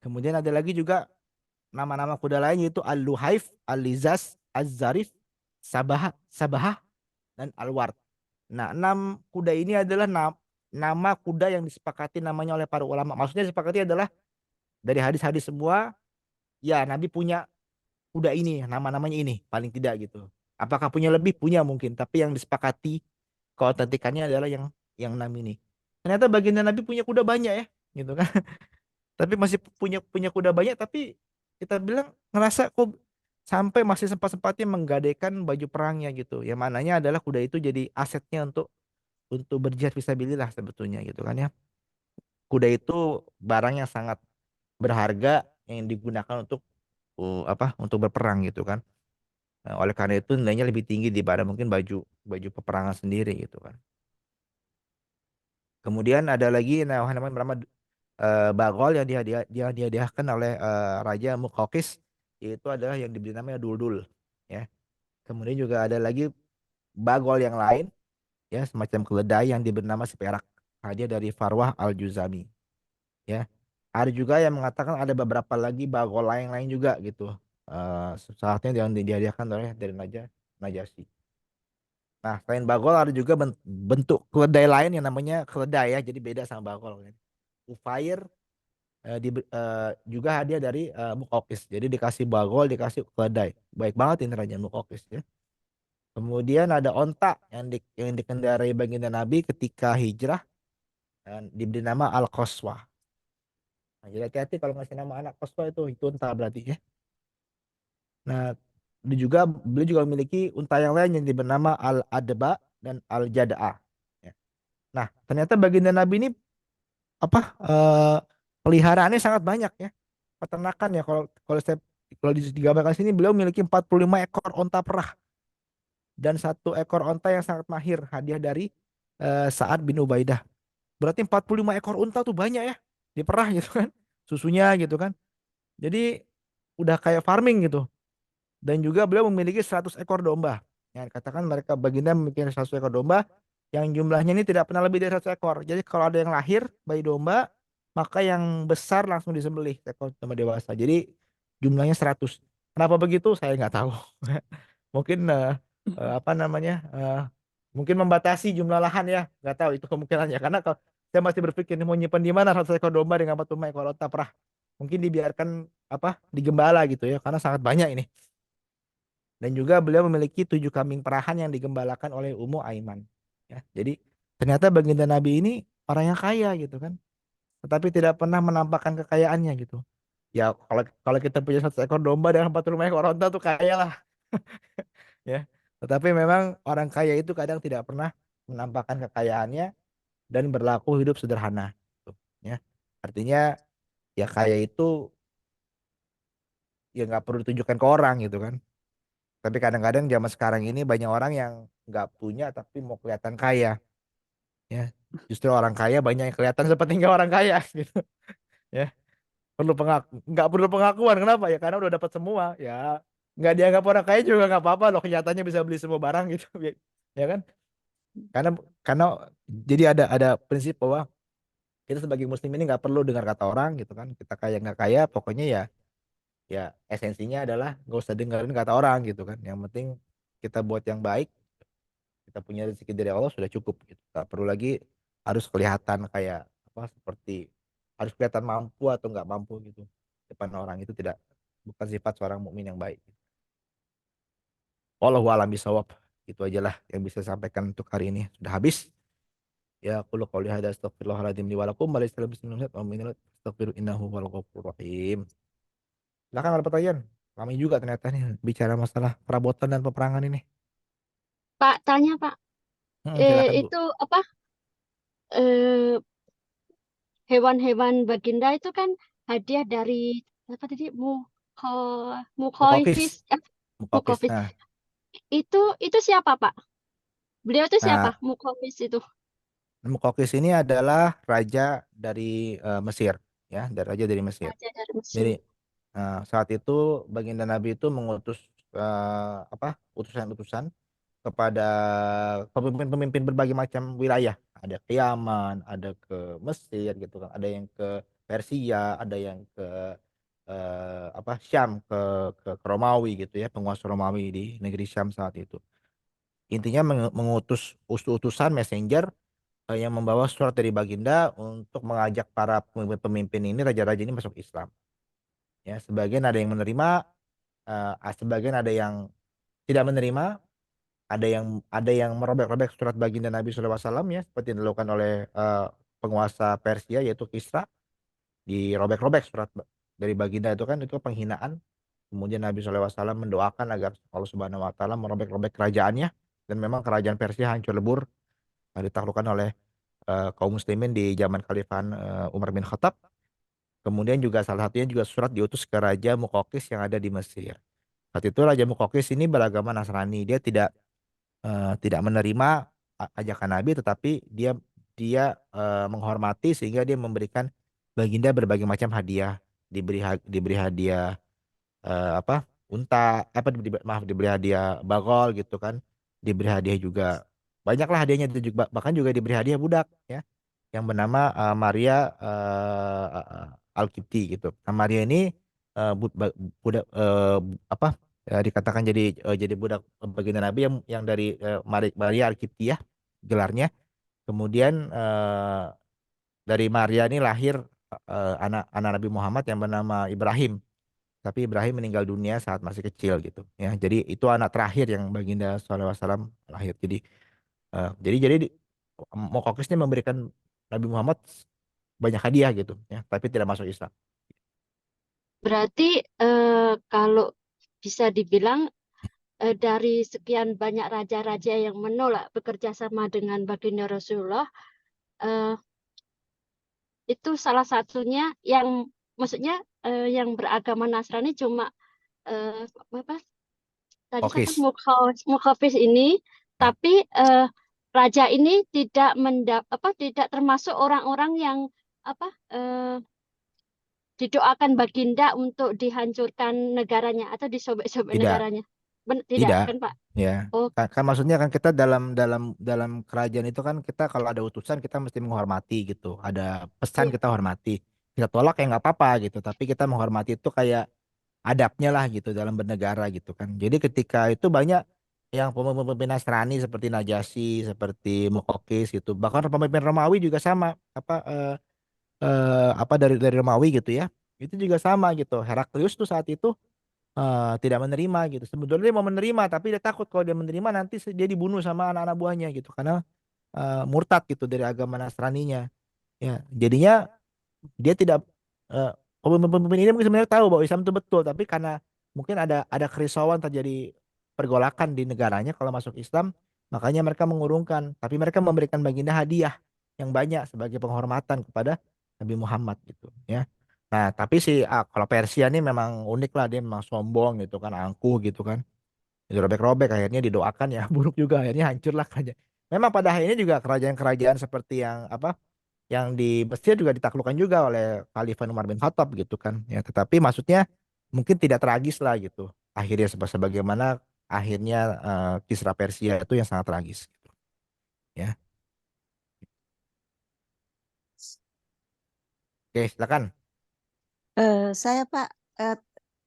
Kemudian ada lagi juga nama-nama kuda lain yaitu Al-Luhaif, Al-Lizaz, Az-Zarif, Sabah, dan Al-Ward. Nah, 6 kuda ini adalah nama kuda yang disepakati namanya oleh para ulama. Maksudnya disepakati adalah dari hadis-hadis semua, ya Nabi punya kuda ini, nama-namanya ini, paling tidak gitu. Apakah punya lebih? Punya mungkin, tapi yang disepakati keotentikannya adalah yang 6 ini. Ternyata baginda Nabi punya kuda banyak ya, gitu kan. Tapi masih punya punya kuda banyak, tapi kita bilang ngerasa kok sampai masih sempat-sempatnya menggadaikan baju perangnya gitu. Yang mananya adalah kuda itu jadi asetnya untuk berjihad fisabilillah sebetulnya gitu kan ya. Kuda itu barang yang sangat berharga yang digunakan untuk apa? Untuk berperang gitu kan. Nah, oleh karena itu nilainya lebih tinggi daripada mungkin baju baju peperangan sendiri gitu kan. Kemudian ada lagi namanya bernama bagol yang dia dihadiahkan oleh Raja Muqawqis, yaitu adalah yang diberi namanya Duldul ya. Kemudian juga ada lagi bagol yang lain ya semacam keledai yang diberi nama si Perak, hadiah dari Farwah Al-Juzami ya. Ada juga yang mengatakan ada beberapa lagi bagol lain-lain juga gitu. Saatnya yang dihadiahkan oleh dari Raja Najasyi. Nah, selain bagol ada juga bentuk keledai lain yang namanya keledai ya, jadi beda sama bagol kan. Ufair juga hadiah dari Muqawqis. Jadi dikasih bagol, dikasih keledai. Baik banget ini Raja Muqawqis ya. Kemudian ada onta yang dikendarai baginda Nabi ketika hijrah dan diberi nama Al-Qaswa. Nah, jadi hati-hati kalau ngasih nama anak Qaswa itu unta berarti ya. Nah, beliau juga memiliki unta yang lain yang diberi nama Al-Adba dan Al-Jada'a. Ya. Nah, ternyata baginda Nabi ini apa peliharaannya sangat banyak ya. Peternakan ya kalau digambarkan sini beliau memiliki 45 ekor onta perah dan 1 ekor onta yang sangat mahir hadiah dari Sa'ad bin Ubaidah. Berarti 45 ekor unta tuh banyak ya diperah gitu kan. Susunya gitu kan. Jadi udah kayak farming gitu. Dan juga beliau memiliki 100 ekor domba. Ya, katakan mereka baginda memiliki 100 ekor domba yang jumlahnya ini tidak pernah lebih dari 100 ekor. Jadi kalau ada yang lahir bayi domba, maka yang besar langsung disembelih ekor domba dewasa. Jadi jumlahnya 100. Kenapa begitu? Saya nggak tahu. Mungkin apa namanya? Mungkin membatasi jumlah lahan ya. Nggak tahu itu kemungkinannya. Karena kalau saya masih berpikir ini mau nyimpan di mana 100 ekor domba dengan 45 ekor onta perah. Mungkin dibiarkan apa? Digembala gitu ya. Karena sangat banyak ini. Dan juga beliau memiliki 7 kambing perahan yang digembalakan oleh Ummu Aiman. Ya, jadi ternyata baginda Nabi ini orang yang kaya gitu kan. Tetapi tidak pernah menampakkan kekayaannya gitu. Ya kalau kalau kita punya 100 ekor domba dan 45 ekor onta tuh kaya lah. Ya. Tetapi memang orang kaya itu kadang tidak pernah menampakkan kekayaannya dan berlaku hidup sederhana. Gitu, ya. Artinya ya kaya itu ya nggak perlu ditunjukkan ke orang gitu kan. Tapi kadang-kadang zaman sekarang ini banyak orang yang nggak punya tapi mau kelihatan kaya. Ya, justru orang kaya banyak yang kelihatan seperti nggak orang kaya gitu. Ya, nggak perlu pengakuan. Kenapa ya? Karena udah dapat semua. Ya, nggak dianggap orang kaya juga nggak apa-apa loh. Kenyataannya bisa beli semua barang gitu. Ya kan? Karena karena jadi ada prinsip bahwa kita sebagai muslim ini nggak perlu dengar kata orang gitu kan. Kita kaya nggak kaya, pokoknya ya Ya esensinya adalah nggak usah dengerin kata orang gitu kan. Yang penting kita buat yang baik, kita punya rezeki dari Allah sudah cukup gitu. Tak perlu lagi harus kelihatan kayak apa seperti harus kelihatan mampu atau nggak mampu gitu depan orang, itu tidak, bukan sifat seorang mukmin yang baik. Wallahu a'lam bishawab. Itu aja lah yang bisa saya sampaikan untuk hari ini. Sudah habis. Ya qulu qouli hadza astaghfirullahaladzim li wa lakum wa laysa bismillah wa minal astaghfiru innahu wal ghafurur rahim. Silakan ada pertanyaan. Kami juga ternyata nih bicara masalah perabotan dan peperangan ini. Pak, tanya Pak, Silakan Bu. itu apa eh, hewan-hewan Baginda itu kan hadiah dari apa tadi Mukokis. Mukhoifis, Mukokis. Mukhoifis. Nah, Itu siapa Pak? Beliau itu siapa? nah, Mukhoifis itu. Mukokis ini adalah raja dari Mesir, ya, dari raja dari Mesir. Raja dari Mesir. Jadi saat itu baginda Nabi itu mengutus apa utusan-utusan kepada pemimpin-pemimpin berbagai macam wilayah. Ada ke Yaman, ada ke Mesir gitu kan, ada yang ke Persia, ada yang ke apa Syam, ke Romawi gitu ya, penguasa Romawi di negeri Syam saat itu. Intinya mengutus utusan messenger yang membawa surat dari baginda untuk mengajak para pemimpin ini, raja-raja ini masuk Islam. Ya, sebagian ada yang menerima, sebagian ada yang tidak menerima, ada yang merobek-robek surat baginda Nabi SAW ya, seperti yang dilakukan oleh penguasa Persia yaitu Kisra, dirobek-robek surat dari baginda itu kan, itu penghinaan. Kemudian Nabi SAW mendoakan agar Allah Subhanahu Wa Taala merobek-robek kerajaannya, dan memang kerajaan Persia hancur lebur, ditaklukkan oleh kaum muslimin di zaman Khalifah Umar bin Khattab. Kemudian juga salah satunya juga surat diutus ke Raja Mukawqis yang ada di Mesir. Saat itu Raja Mukawqis ini beragama Nasrani. Dia tidak menerima ajakan Nabi, tetapi dia menghormati sehingga dia memberikan baginda berbagai macam hadiah. Diberi hadiah apa unta, maaf, diberi hadiah bagol gitu kan. Diberi hadiah juga banyaklah hadiahnya, itu juga bahkan juga diberi hadiah budak ya yang bernama Maria Alkipti gitu. Nah, Maria ini budak apa dikatakan jadi budak baginda Nabi yang dari Maria Alkipti ya gelarnya. Kemudian dari Maria ini lahir anak Nabi Muhammad yang bernama Ibrahim. Tapi Ibrahim meninggal dunia saat masih kecil gitu ya. Jadi itu anak terakhir yang baginda SAW lahir. Jadi Mokokis ini memberikan Nabi Muhammad banyak hadiah gitu ya, tapi tidak masuk Islam. Berarti kalau bisa dibilang dari sekian banyak raja-raja yang menolak bekerja sama dengan Baginda Rasulullah, eh, itu salah satunya yang maksudnya yang beragama Nasrani cuma apa tadi siapa Mokokis Mukhafiz ini, ya, tapi raja ini tidak termasuk orang-orang yang apa didoakan Baginda untuk dihancurkan negaranya atau disobek-sobek tidak negaranya. Tidak tidak kan Pak? ya. Oh, Kan maksudnya kan kita dalam kerajaan itu kan kita kalau ada utusan kita mesti menghormati gitu. Ada pesan iya. kita hormati. Kita tolak ya nggak apa-apa gitu. Tapi kita menghormati itu kayak adabnya lah gitu dalam bernegara gitu kan. Jadi ketika itu banyak yang pemimpin Nasrani seperti Najasyi, seperti Mukawqis gitu. Bahkan pemimpin Romawi juga sama. Apa dari Romawi gitu ya. Itu juga sama gitu. Heraklius tuh saat itu tidak menerima gitu. Sebetulnya dia mau menerima, tapi dia takut kalau dia menerima nanti dia dibunuh sama anak-anak buahnya gitu. Karena murtad gitu dari agama Nasraninya. Ya, jadinya dia tidak eh, pemimpin ini mungkin sebenarnya tahu bahwa Islam itu betul, tapi karena mungkin ada kerisauan terjadi pergolakan di negaranya kalau masuk Islam, makanya mereka mengurungkan, tapi mereka memberikan baginda hadiah yang banyak sebagai penghormatan kepada Nabi Muhammad gitu ya. Nah, tapi kalau Persia ini memang unik lah, dia memang sombong gitu kan, angkuh gitu kan. Dirobek-robek akhirnya didoakan ya buruk juga, akhirnya hancur lah kerajaan. Memang pada akhirnya juga kerajaan-kerajaan seperti yang apa yang di Mesir juga ditaklukkan juga oleh Khalifah Umar bin Khattab gitu kan ya, tetapi maksudnya mungkin tidak tragis lah gitu akhirnya, sebagaimana akhirnya Kisra Persia itu yang sangat tragis gitu, ya. Oke silakan. Saya Pak,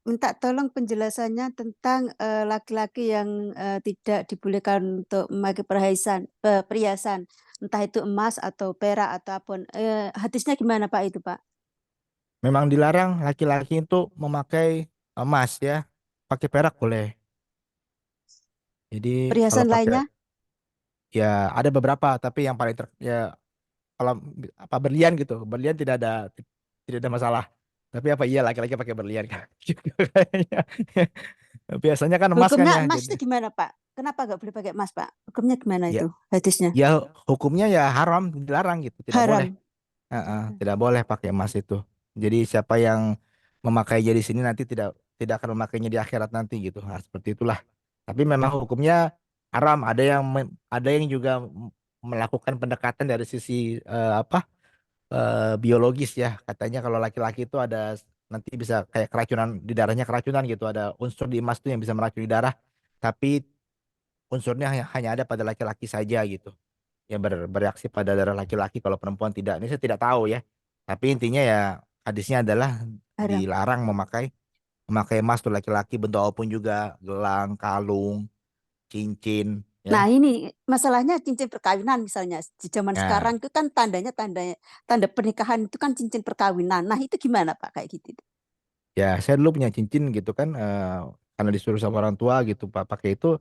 minta tolong penjelasannya tentang laki-laki yang tidak dibolehkan untuk memakai perhiasan, entah itu emas atau perak atau apapun. Hadisnya gimana Pak itu Pak? Memang dilarang laki-laki itu memakai emas ya. Pakai perak boleh. Jadi kalau Perhiasan pakai lainnya? ya ada beberapa, tapi yang paling ya kalau apa berlian gitu, berlian tidak ada masalah. Tapi apa iya laki-laki pakai berlian kan? Juga kayaknya. Biasanya kan emas kan Hukumnya ya. emas Jadi itu gimana Pak? Kenapa nggak boleh pakai emas Pak? Hukumnya gimana ya itu hadisnya? ya hukumnya ya haram, dilarang gitu, tidak boleh. Haram. Tidak boleh pakai emas itu. Jadi siapa yang memakainya di sini nanti tidak tidak akan memakainya di akhirat nanti gitu. Nah, seperti itulah. Tapi memang hukumnya haram. Ada yang juga melakukan pendekatan dari sisi apa biologis ya. Katanya kalau laki-laki itu ada nanti bisa kayak keracunan di darahnya, keracunan gitu. Ada unsur di emas itu yang bisa meracuni darah. Tapi unsurnya hanya ada pada laki-laki saja gitu, yang bereaksi pada darah laki-laki, kalau perempuan tidak. Ini saya tidak tahu ya. Tapi intinya ya hadisnya adalah Haram. dilarang memakai memakai emas tuh laki-laki, bentuk apapun juga, gelang, kalung, cincin ya. Nah ini masalahnya cincin perkawinan misalnya di zaman Ya, sekarang itu kan tanda pernikahan itu kan cincin perkawinan. Nah itu gimana Pak kayak gitu? ya saya dulu punya cincin gitu kan, karena disuruh sama orang tua gitu Pak pakai itu,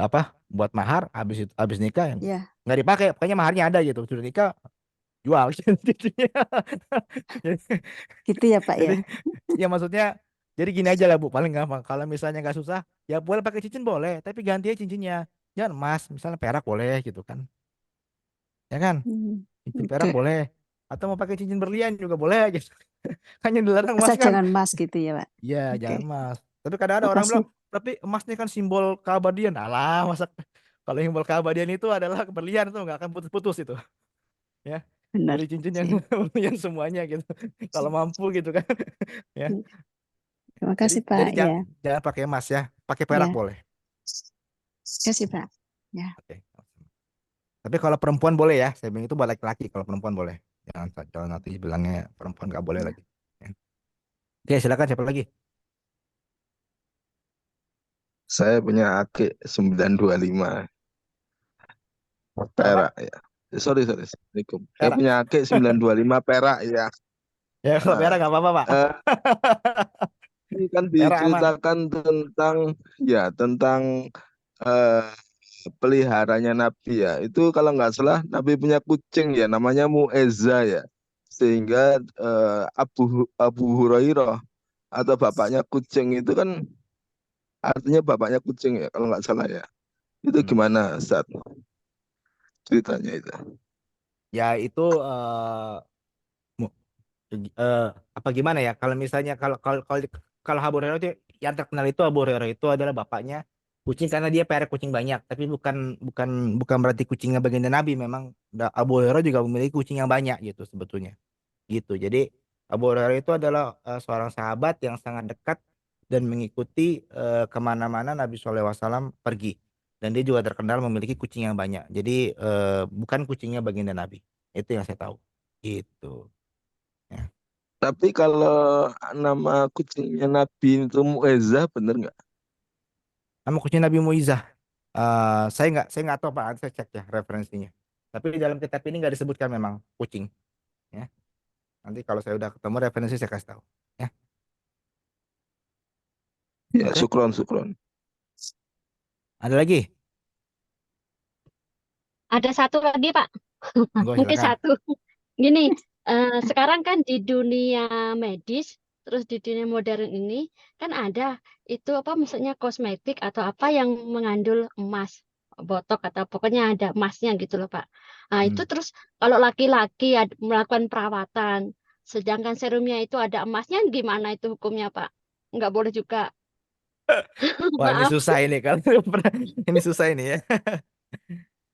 apa buat mahar, habis nikah yang Ya nggak dipakai, pokoknya maharnya ada gitu, sudah nikah jual cincinnya. gitu ya Pak ya. Jadi ya maksudnya, jadi gini aja lah Bu, paling gampang. Kalau misalnya nggak susah, ya boleh pakai cincin boleh, tapi ganti aja cincinnya. Jangan emas, misalnya perak boleh gitu kan. Ya kan? Cincin perak Oke. boleh. Atau mau pakai cincin berlian juga boleh gitu. Hanya dilarang emas Asal kan? jangan emas gitu ya Pak. Iya, Oke. jangan emas. Tapi kadang ada orang Makasih. bilang, tapi emas ini kan simbol keabadian. Alah, masa kalau simbol keabadian itu adalah berlian tuh nggak akan putus-putus itu. Ya, Benar beli cincin yang sih. berlian semuanya gitu. Kalau mampu gitu kan. Ya. Terima Jadi kasih Pak. jadi Ya, jangan pakai emas ya, pakai perak ya. boleh. Terima kasih Pak. Ya. Oke. Tapi kalau perempuan boleh ya, saya bilang itu buat laki-laki. Kalau perempuan boleh, jangan nanti bilangnya perempuan nggak boleh Ya. lagi. Ya. Oke, silakan siapa lagi? Saya punya akik 925 Berapa? perak ya. Sorry. Assalamualaikum. Saya Perak. punya akik 925 perak ya. Ya kalau perak Nah, nggak apa-apa Pak. eh, ini kan Perak aman. diceritakan tentang tentang eh, peliharanya Nabi ya. Itu kalau nggak salah Nabi punya kucing ya, namanya Muezza ya. Sehingga Abu Hurairah atau bapaknya kucing itu kan artinya bapaknya kucing ya, kalau nggak salah ya. Itu Hmm. gimana, Ustaz? Ceritanya itu. Ya itu mu- eh, apa gimana ya? Kalau misalnya kalau Abu Hurairah itu yang terkenal itu, Abu Hurairah itu adalah bapaknya kucing karena dia pelihara kucing banyak. Tapi bukan bukan bukan berarti kucingnya baginda Nabi. Memang Abu Hurairah juga memiliki kucing yang banyak gitu sebetulnya. Gitu. Jadi Abu Hurairah itu adalah seorang sahabat yang sangat dekat dan mengikuti kemana-mana Nabi SAW pergi. Dan dia juga terkenal memiliki kucing yang banyak. Jadi bukan kucingnya baginda Nabi. Itu yang saya tahu. Gitu. Ya. Tapi kalau nama kucingnya Nabi itu Muezzah, bener nggak? Nama kucing Nabi Muizah. Saya nggak tahu Pak. Nanti saya cek ya referensinya. Tapi di dalam kitab ini nggak disebutkan memang kucing. Ya. Nanti kalau saya udah ketemu referensi saya kasih tahu. Ya. Ya, Oke. sukron. Ada lagi? Ada satu lagi, Pak. Monggo Mungkin silakan. satu. Gini, sekarang kan di dunia medis, terus di dunia modern ini, kan ada itu apa maksudnya kosmetik atau apa yang mengandung emas, botok atau pokoknya ada emasnya gitu loh, Pak. Nah, itu Hmm. terus kalau laki-laki melakukan perawatan, sedangkan serumnya itu ada emasnya, gimana itu hukumnya, Pak? Nggak boleh juga. Wah ini Maaf. susah ini kalau ini susah ini ya.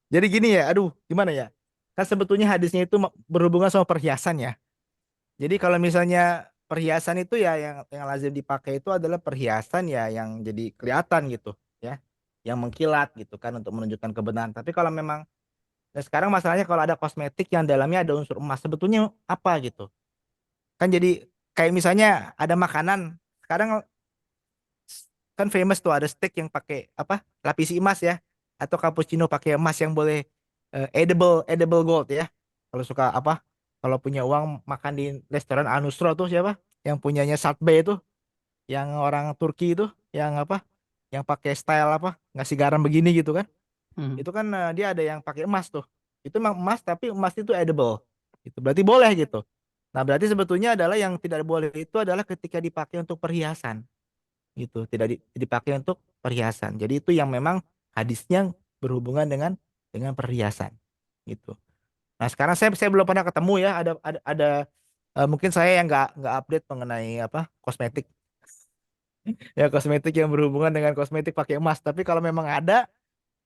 Jadi gini ya, aduh gimana ya? Kan sebetulnya hadisnya itu berhubungan sama perhiasan ya. Jadi kalau misalnya perhiasan itu ya yang lazim dipakai itu adalah perhiasan ya yang jadi kelihatan gitu ya, yang mengkilat gitu kan untuk menunjukkan kebenaran. Tapi kalau memang, nah sekarang masalahnya kalau ada kosmetik yang dalamnya ada unsur emas, sebetulnya apa gitu? Kan jadi kayak misalnya ada makanan. Sekarang kan famous tuh ada steak yang pakai apa lapisi emas ya, atau cappuccino pakai emas yang boleh edible edible gold ya. Kalau suka apa, kalau punya uang makan di restoran Anusro tuh siapa? Yang punyanya Salt Bae itu, yang orang Turki itu, yang apa? Yang pakai style apa? Ngasih garam begini gitu kan? Itu kan dia ada yang pakai emas tuh. Itu memang emas tapi emas itu edible. Itu berarti boleh gitu. Nah, berarti sebetulnya adalah yang tidak boleh itu adalah ketika dipakai untuk perhiasan gitu, tidak dipakai untuk perhiasan. Jadi itu yang memang hadisnya berhubungan dengan perhiasan gitu. Nah, sekarang saya belum pernah ketemu ya, ada mungkin saya yang nggak update mengenai apa kosmetik ya, kosmetik yang berhubungan dengan kosmetik pakai emas. Tapi kalau memang ada,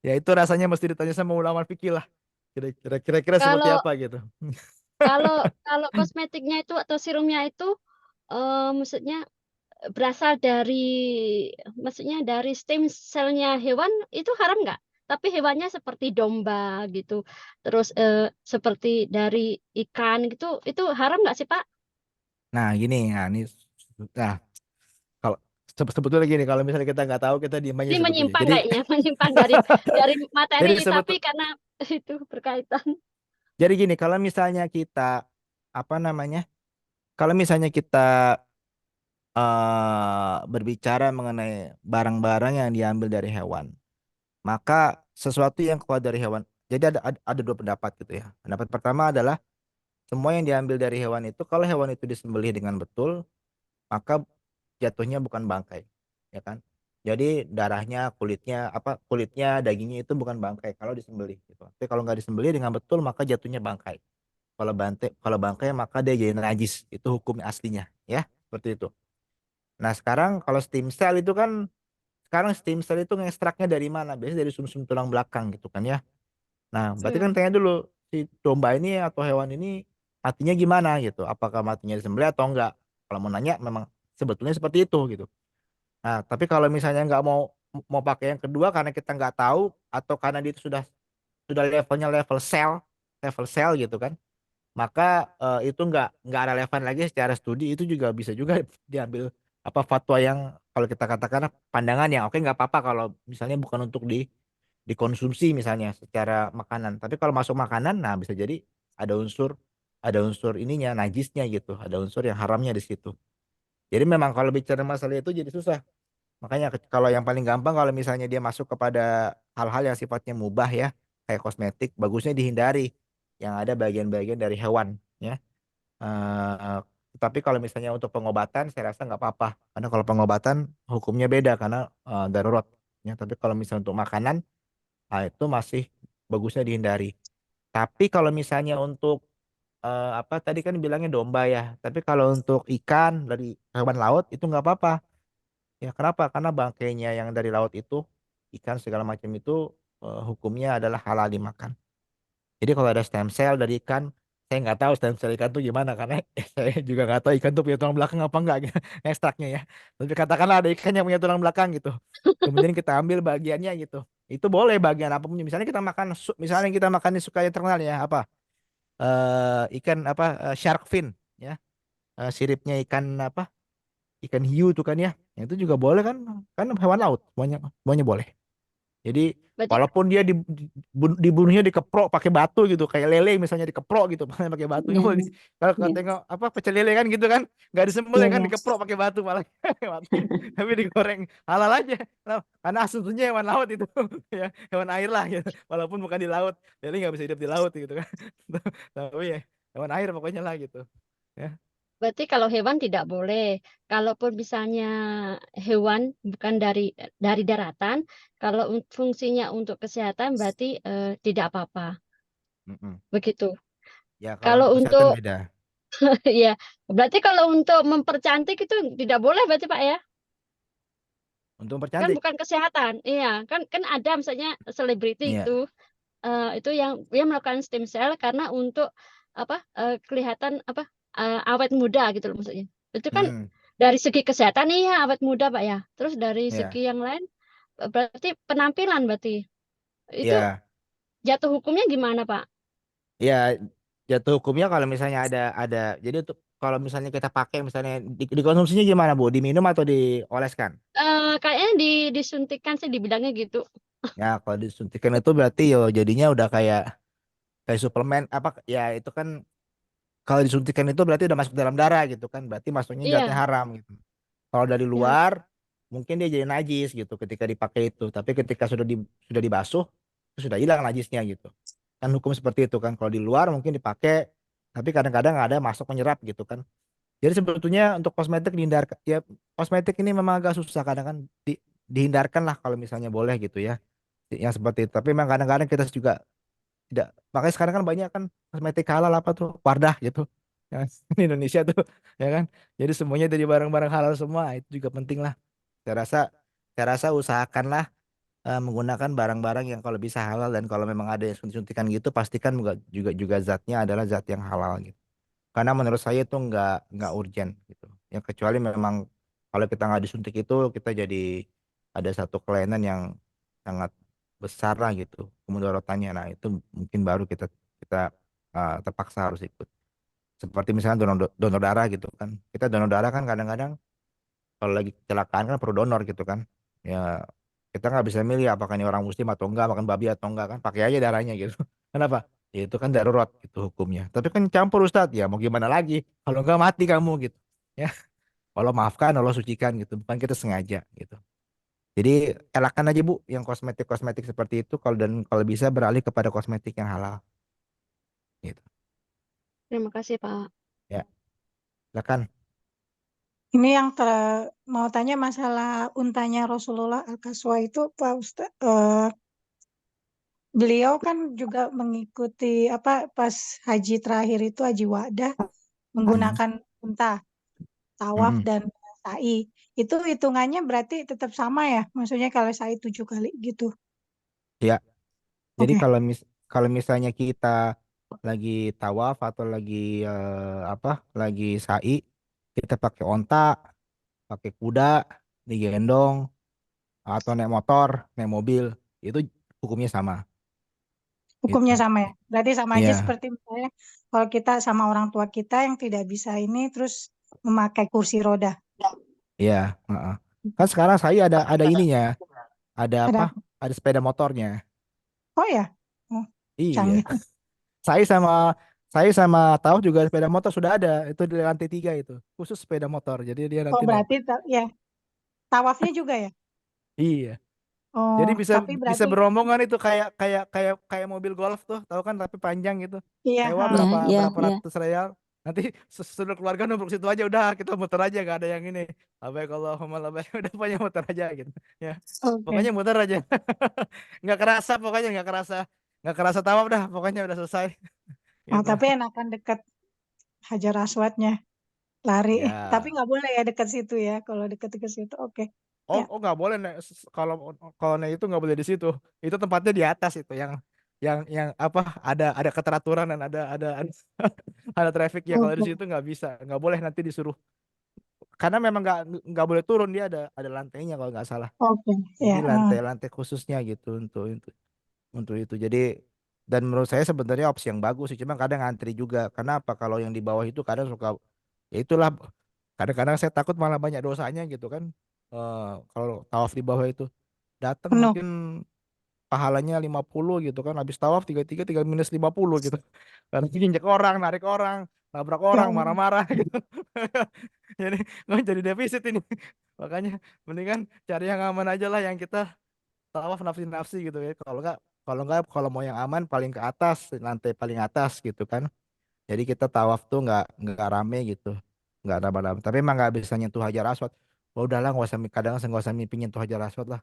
ya itu rasanya mesti ditanya sama ulama fikih lah. Kira-kira seperti Kalau apa gitu. kalau kalau kosmetiknya itu atau serumnya itu maksudnya berasal dari maksudnya dari stem selnya hewan itu haram nggak? Tapi hewannya seperti domba gitu, terus seperti dari ikan gitu, itu haram nggak sih Pak? Nah, gini, nah kalau sebetulnya gini, kalau misalnya kita nggak tahu kita diem aja Ini sebetulnya. menyimpang Jadi kayaknya, menyimpang dari jadi materi, tapi sebetul karena itu berkaitan. jadi gini, kalau misalnya kita apa namanya? Kalau misalnya kita berbicara mengenai barang-barang yang diambil dari hewan, maka sesuatu yang keluar dari hewan. Jadi ada dua pendapat gitu ya. Pendapat pertama adalah semua yang diambil dari hewan itu, kalau hewan itu disembelih dengan betul, maka jatuhnya bukan bangkai, ya kan? Jadi darahnya, kulitnya, dagingnya itu bukan bangkai kalau disembelih gitu. Tapi kalau nggak disembelih dengan betul, maka jatuhnya bangkai. Kalau bangkai maka dia jadi najis. Itu hukum aslinya, ya, seperti itu. Nah, sekarang kalau stem cell itu kan, sekarang stem cell itu ngekstraknya dari mana? Biasanya dari sumsum tulang belakang gitu kan ya. Nah, berarti kan tanya dulu, si domba ini atau hewan ini matinya gimana gitu? Apakah matinya disembelih atau enggak? Kalau mau nanya memang sebetulnya seperti itu gitu. Nah, tapi kalau misalnya nggak mau mau pakai yang kedua karena kita nggak tahu, atau karena dia itu sudah levelnya level sel gitu kan, maka itu nggak relevan lagi secara studi. Itu juga bisa juga diambil apa fatwa yang, kalau kita katakan pandangan yang oke, nggak apa-apa kalau misalnya bukan untuk dikonsumsi misalnya secara makanan. Tapi kalau masuk makanan, nah bisa jadi ada unsur ininya najisnya gitu, ada unsur yang haramnya di situ. Jadi memang kalau bicara masalah itu jadi susah. Makanya kalau yang paling gampang, kalau misalnya dia masuk kepada hal-hal yang sifatnya mubah ya, kayak kosmetik, bagusnya dihindari yang ada bagian-bagian dari hewan ya. Eh, tapi kalau misalnya untuk pengobatan, saya rasa nggak apa-apa. Karena kalau pengobatan hukumnya beda karena darurat. Ya, tapi kalau misalnya untuk makanan, nah itu masih bagusnya dihindari. Tapi kalau misalnya untuk apa tadi kan bilangnya domba ya. Tapi kalau untuk ikan dari hewan laut itu nggak apa-apa. Ya, kenapa? Karena bangkainya yang dari laut itu, ikan segala macam itu hukumnya adalah halal dimakan. Jadi kalau ada stem cell dari ikan, saya nggak tahu stem cell ikan tuh gimana karena saya juga nggak tahu ikan tuh punya tulang belakang apa enggak ekstraknya ya. Tapi katakanlah ada ikan yang punya tulang belakang gitu. Kemudian kita ambil bagiannya gitu. Itu boleh bagian apapun. Misalnya kita makan, misalnya kita makan di suka yang terkenal ya apa? Ikan apa? Shark fin ya. Siripnya ikan apa? Ikan hiu tuh kan ya. Yang itu juga boleh kan? Kan hewan laut, semuanya semuanya boleh. Jadi Berarti walaupun dia dibunuhnya dikeprok pakai batu gitu, kayak lele misalnya dikeprok gitu, pakai batu. Ya, Ya, kalau kau ya, tengok apa pecel lele kan gitu kan, nggak disembelih ya, kan, ya. dikeprok pakai batu malah. Tapi digoreng halal aja. Nah, karena asumsinya hewan laut itu ya, hewan air lah gitu. Walaupun bukan di laut, lele nggak bisa hidup di laut gitu kan. Tapi ya hewan air pokoknya lah gitu. Ya. berarti kalau hewan tidak boleh. Kalaupun misalnya hewan bukan dari daratan, kalau fungsinya untuk kesehatan berarti tidak apa-apa. Mm-mm. Begitu. Ya kalau Kalau untuk kesehatan untuk beda. ya, berarti kalau untuk mempercantik itu tidak boleh berarti Pak ya? Untuk Kan mempercantik. bukan kesehatan. Iya, kan kan ada misalnya selebriti Iya. itu yang dia melakukan stem cell karena untuk apa kelihatan apa awet muda gitu loh maksudnya. Itu kan Hmm, dari segi kesehatan iya awet muda Pak ya. Terus dari segi ya. yang lain berarti penampilan berarti itu Ya. jatuh hukumnya gimana Pak? Ya, jatuh hukumnya kalau misalnya ada, jadi untuk kalau misalnya kita pakai misalnya dikonsumsinya gimana Bu? Diminum atau dioleskan? Kayaknya disuntikan sih di bidangnya gitu. Ya kalau disuntikan itu berarti yo jadinya udah kayak kayak suplemen apa ya itu kan kalau disuntikan itu berarti udah masuk dalam darah gitu kan. Berarti masuknya zatnya Iya, haram gitu. Kalau dari ya. luar mungkin dia jadi najis gitu ketika dipakai itu. Tapi ketika sudah dibasuh itu sudah hilang najisnya gitu. Kan hukum seperti itu kan. Kalau di luar mungkin dipakai tapi kadang-kadang ada masuk menyerap gitu kan. Jadi sebetulnya untuk kosmetik dihindarkan ya kosmetik ini memang agak susah kadang kan dihindarkan lah kalau misalnya boleh gitu ya. Yang seperti itu. Tapi memang kadang-kadang kita juga tidak makanya sekarang kan banyak kan kosmetik halal apa tuh Wardah gitu ya kan? Di Indonesia tuh ya kan jadi semuanya dari barang-barang halal semua itu juga penting lah saya rasa saya rasa usahakanlah menggunakan barang-barang yang kalau bisa halal dan kalau memang ada yang suntikan gitu pastikan juga zatnya adalah zat yang halal gitu karena menurut saya itu nggak urgent gitu ya kecuali memang kalau kita nggak disuntik itu kita jadi ada satu kelainan yang sangat besar lah gitu kemudaratannya nah itu mungkin baru kita kita terpaksa harus ikut seperti misalnya donor darah gitu kan kita donor darah kan kadang-kadang kalau lagi kecelakaan kan perlu donor gitu kan ya kita nggak bisa milih apakah ini orang muslim atau enggak makan babi atau enggak kan pakai aja darahnya gitu kenapa ya itu kan darurat gitu hukumnya tapi kan campur Ustadz ya mau gimana lagi kalau enggak mati kamu gitu ya Allah maafkan Allah sucikan gitu bukan kita sengaja gitu jadi elakkan aja Bu yang kosmetik-kosmetik seperti itu kalau bisa beralih kepada kosmetik yang halal gitu Terima kasih, Pak. ya silakan. Ini yang mau tanya masalah untanya Rasulullah Al-Qaswa itu Pak Ustaz, beliau kan juga mengikuti apa pas haji terakhir itu haji wada Mm-mm. menggunakan unta, tawaf Mm-mm. dan sa'i. Itu hitungannya berarti tetap sama ya? Maksudnya kalau sa'i 7 kali gitu. Ya jadi Oke. kalau misalnya kita lagi tawaf atau lagi apa lagi sa'i kita pakai onta pakai kuda digendong atau naik motor naik mobil itu hukumnya sama Hukumnya gitu sama ya. Berarti sama aja iya seperti misalnya kalau kita sama orang tua kita yang tidak bisa ini terus memakai kursi roda. iya heeh. Kan sekarang saya ada ininya ada apa Ada. ada sepeda motornya Oh ya. Oh, iya canggih. saya sama tahu juga sepeda motor sudah ada itu di lantai 3 itu khusus sepeda motor jadi dia Oh nanti naik berarti ya tawafnya juga ya. iya Oh jadi bisa tapi bisa berarti berombongan itu kayak mobil golf tuh, tahu kan tapi panjang gitu. iya. Sewa Ha. Ya, berapa ya, berapa ya. ratus real. Nanti seluruh keluarga numpuk situ aja udah kita muter aja gak ada yang ini. Labbaik Allahumma labbaik udah pokoknya muter aja gitu. Ya. Oke. Pokoknya muter aja. Nggak kerasa pokoknya nggak kerasa tawaf dah pokoknya udah selesai Oh gitu. tapi enakan dekat Hajar Aswadnya lari. Tapi Ya. nggak boleh ya dekat situ ya. Kalau dekat-dekat situ oke. Oh, Ya. oh nggak boleh Nek. Kalau kalau Nek itu nggak boleh di situ. Itu tempatnya di atas itu yang apa ada keteraturan dan ada traffic ya kalau di Oke. situ nggak bisa nggak boleh nanti disuruh karena memang nggak boleh turun dia ada lantainya kalau nggak salah Oke. jadi Ya. lantai-lantai khususnya gitu untuk itu jadi dan menurut saya sebenarnya opsi yang bagus sih cuma kadang ngantri juga karena apa kalau yang di bawah itu kadang suka ya itulah kadang-kadang saya takut malah banyak dosanya gitu kan. Kalau tawaf di bawah itu datang Penuh. mungkin pahalanya 50 gitu kan habis tawaf tiga tiga tinggal minus 50 gitu karena injek orang narik orang nabrak Ya orang Allah. marah-marah gitu jadi nggak jadi defisit ini makanya mendingan cari yang aman aja lah yang kita tawaf nafsi-nafsi gitu ya kalau mau yang aman paling ke atas lantai paling atas gitu kan jadi kita tawaf tuh nggak rame gitu nggak rame-rame tapi emang nggak bisa nyentuh hajar aswad oh udahlah nggak usah kadang nggak usah mimpi nyentuh hajar aswad lah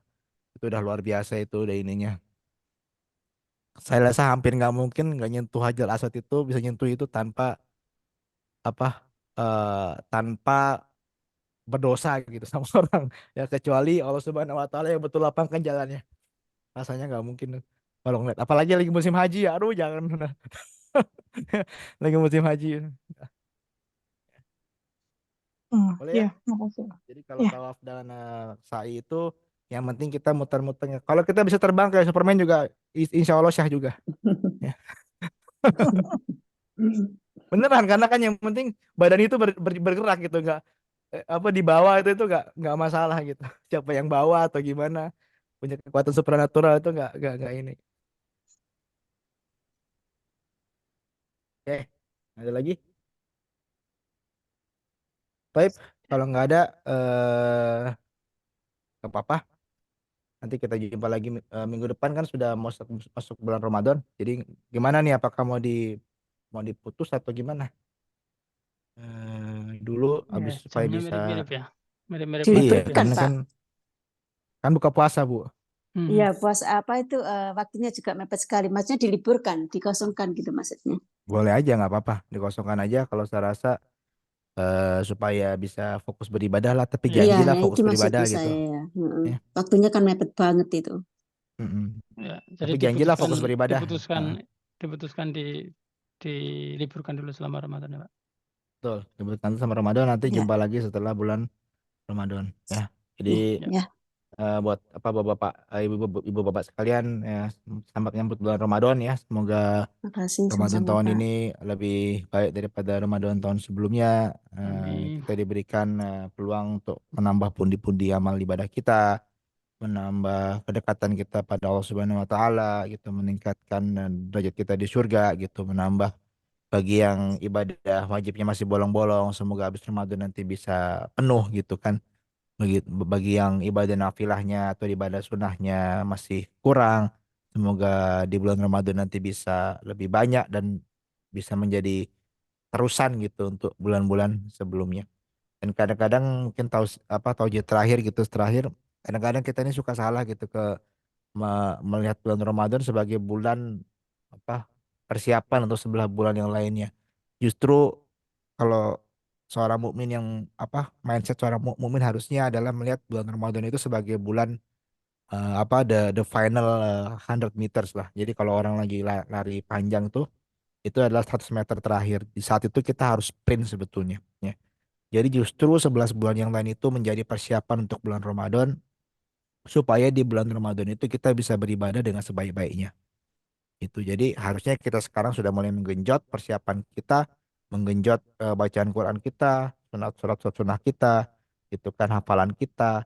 itu udah luar biasa itu udah ininya saya rasa hampir nggak mungkin nggak nyentuh hajar aswad itu bisa nyentuh itu tanpa apa tanpa berdosa gitu sama orang ya kecuali Allah Subhanahu Wa Taala yang betul lapangkan jalannya rasanya nggak mungkin kalau ngeliat apalagi lagi musim haji ya aduh jangan lagi musim haji boleh ya Ya. Makasih. jadi kalau Ya. tawaf dan sa'i itu yang penting kita muter-muter kalau kita bisa terbang kayak Superman juga insya Allah syah juga ya Beneran karena kan yang penting badan itu bergerak gitu, nggak apa di bawah itu nggak masalah gitu. Siapa yang bawa atau gimana punya kekuatan supranatural itu nggak ini. Oke, ada lagi? Baik, kalau nggak ada nggak apa-apa. Nanti kita jumpa lagi minggu depan kan sudah masuk bulan Ramadan. Jadi gimana nih? Apakah mau diputus atau gimana? Dulu Ya, habis supaya jamnya bisa. mirip-mirip ya. Mirip-mirip Iya, maghrib Diliburkan, ya. karena Pak. kan buka puasa, Bu. Mhm. Iya, puasa apa itu waktunya juga mepet sekali. Maksudnya diliburkan, dikosongkan gitu maksudnya. Boleh aja nggak apa-apa, dikosongkan aja kalau saya rasa supaya bisa fokus beribadah lah. Tapi Iya. Iya, janjilah ya fokus itu beribadah maksudnya gitu. saya ya. Heeh. Ya. Waktunya kan mepet banget itu. Mm-mm. Ya, jadi Tapi janjilah fokus beribadah. diputuskan diliburkan dulu selama Ramadan ya, Pak. Betul. Kebetulan sama Ramadan nanti Ya, jumpa lagi setelah bulan Ramadan. Ya. Jadi Ya. ya. buat apa bapak-bapak, ibu bapak sekalian ya, selamat menyambut bulan Ramadan ya. Semoga Makasih Ramadan sama-sama, tahun Pak. ini lebih baik daripada Ramadan tahun sebelumnya. Amin. Kita diberikan peluang untuk menambah pundi-pundi amal ibadah kita, menambah kedekatan kita pada Allah Subhanahu wa taala gitu, meningkatkan derajat kita di surga gitu, menambah bagi yang ibadah wajibnya masih bolong-bolong, semoga habis Ramadan nanti bisa penuh gitu kan. Bagi yang ibadah nafilahnya atau ibadah sunnahnya masih kurang, semoga di bulan Ramadan nanti bisa lebih banyak dan bisa menjadi terusan gitu untuk bulan-bulan sebelumnya. Dan kadang-kadang mungkin tauhid terakhir gitu terakhir, kadang-kadang kita ini suka salah gitu melihat bulan Ramadan sebagai bulan apa persiapan untuk sebelah bulan yang lainnya. Justru kalau seorang mukmin yang mindset seorang mukmin harusnya adalah melihat bulan Ramadan itu sebagai bulan the final 100 meters lah. Jadi kalau orang lagi lari panjang tuh itu adalah 100 meter terakhir. Di saat itu kita harus sprint sebetulnya ya. Jadi justru 11 bulan yang lain itu menjadi persiapan untuk bulan Ramadan supaya di bulan Ramadan itu kita bisa beribadah dengan sebaik-baiknya. Itu. Jadi harusnya kita sekarang sudah mulai menggenjot persiapan kita, menggenjot bacaan Quran kita, surat-surat sunnah kita, itu kan hafalan kita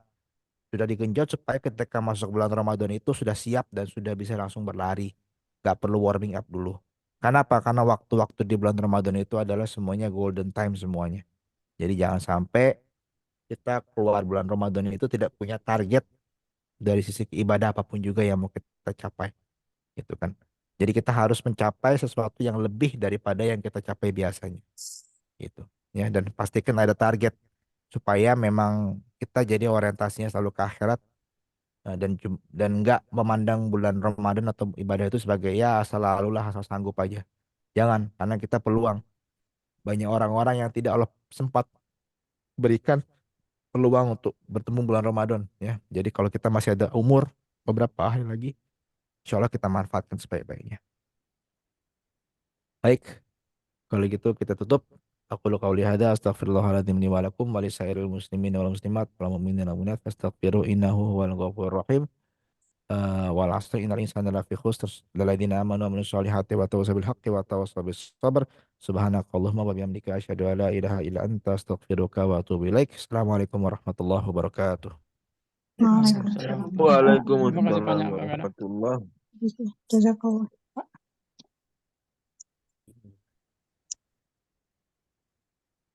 sudah digenjot supaya ketika masuk bulan Ramadan itu sudah siap dan sudah bisa langsung berlari. Gak perlu warming up dulu. Karena apa? Karena waktu-waktu di bulan Ramadan itu adalah semuanya golden time semuanya. Jadi jangan sampai kita keluar bulan Ramadan itu tidak punya target dari sisi ibadah apapun juga yang mau kita capai. Gitu kan. Jadi kita harus mencapai sesuatu yang lebih daripada yang kita capai biasanya. Gitu. Ya, dan pastikan ada target supaya memang kita jadi orientasinya selalu ke akhirat dan nggak memandang bulan Ramadan atau ibadah itu sebagai ya asal lalulah asal sanggup aja. Jangan, karena kita peluang. Banyak orang-orang yang tidak Allah sempat berikan peluang untuk bertemu bulan Ramadan ya. Jadi kalau kita masih ada umur beberapa hari lagi, insya Allah kita manfaatkan sebaik-baiknya. Baik, kalau gitu kita tutup. Aku lu qauli hada astaghfirullahaladzim li wa lakum wa lisairil muslimin wal muslimat wal mu'minin wal mu'minat fastaghfiru innahu huwal ghafurur rahim. Wal asri innal insana lafi khusr lalladzina amanu wa amilus solihati wa tawassaw bil haqqi wa tawassaw bis sabr. Subhanakallahumma wa bihamdika asyhadu an la ilaha illa anta astaghfiruka wa atubu ilaik. Assalamualaikum warahmatullahi wabarakatuh. Waalaikumsalam. Waalaikumsalam Terima kasih banyak Pak Gana. warahmatullahi Jazakallah.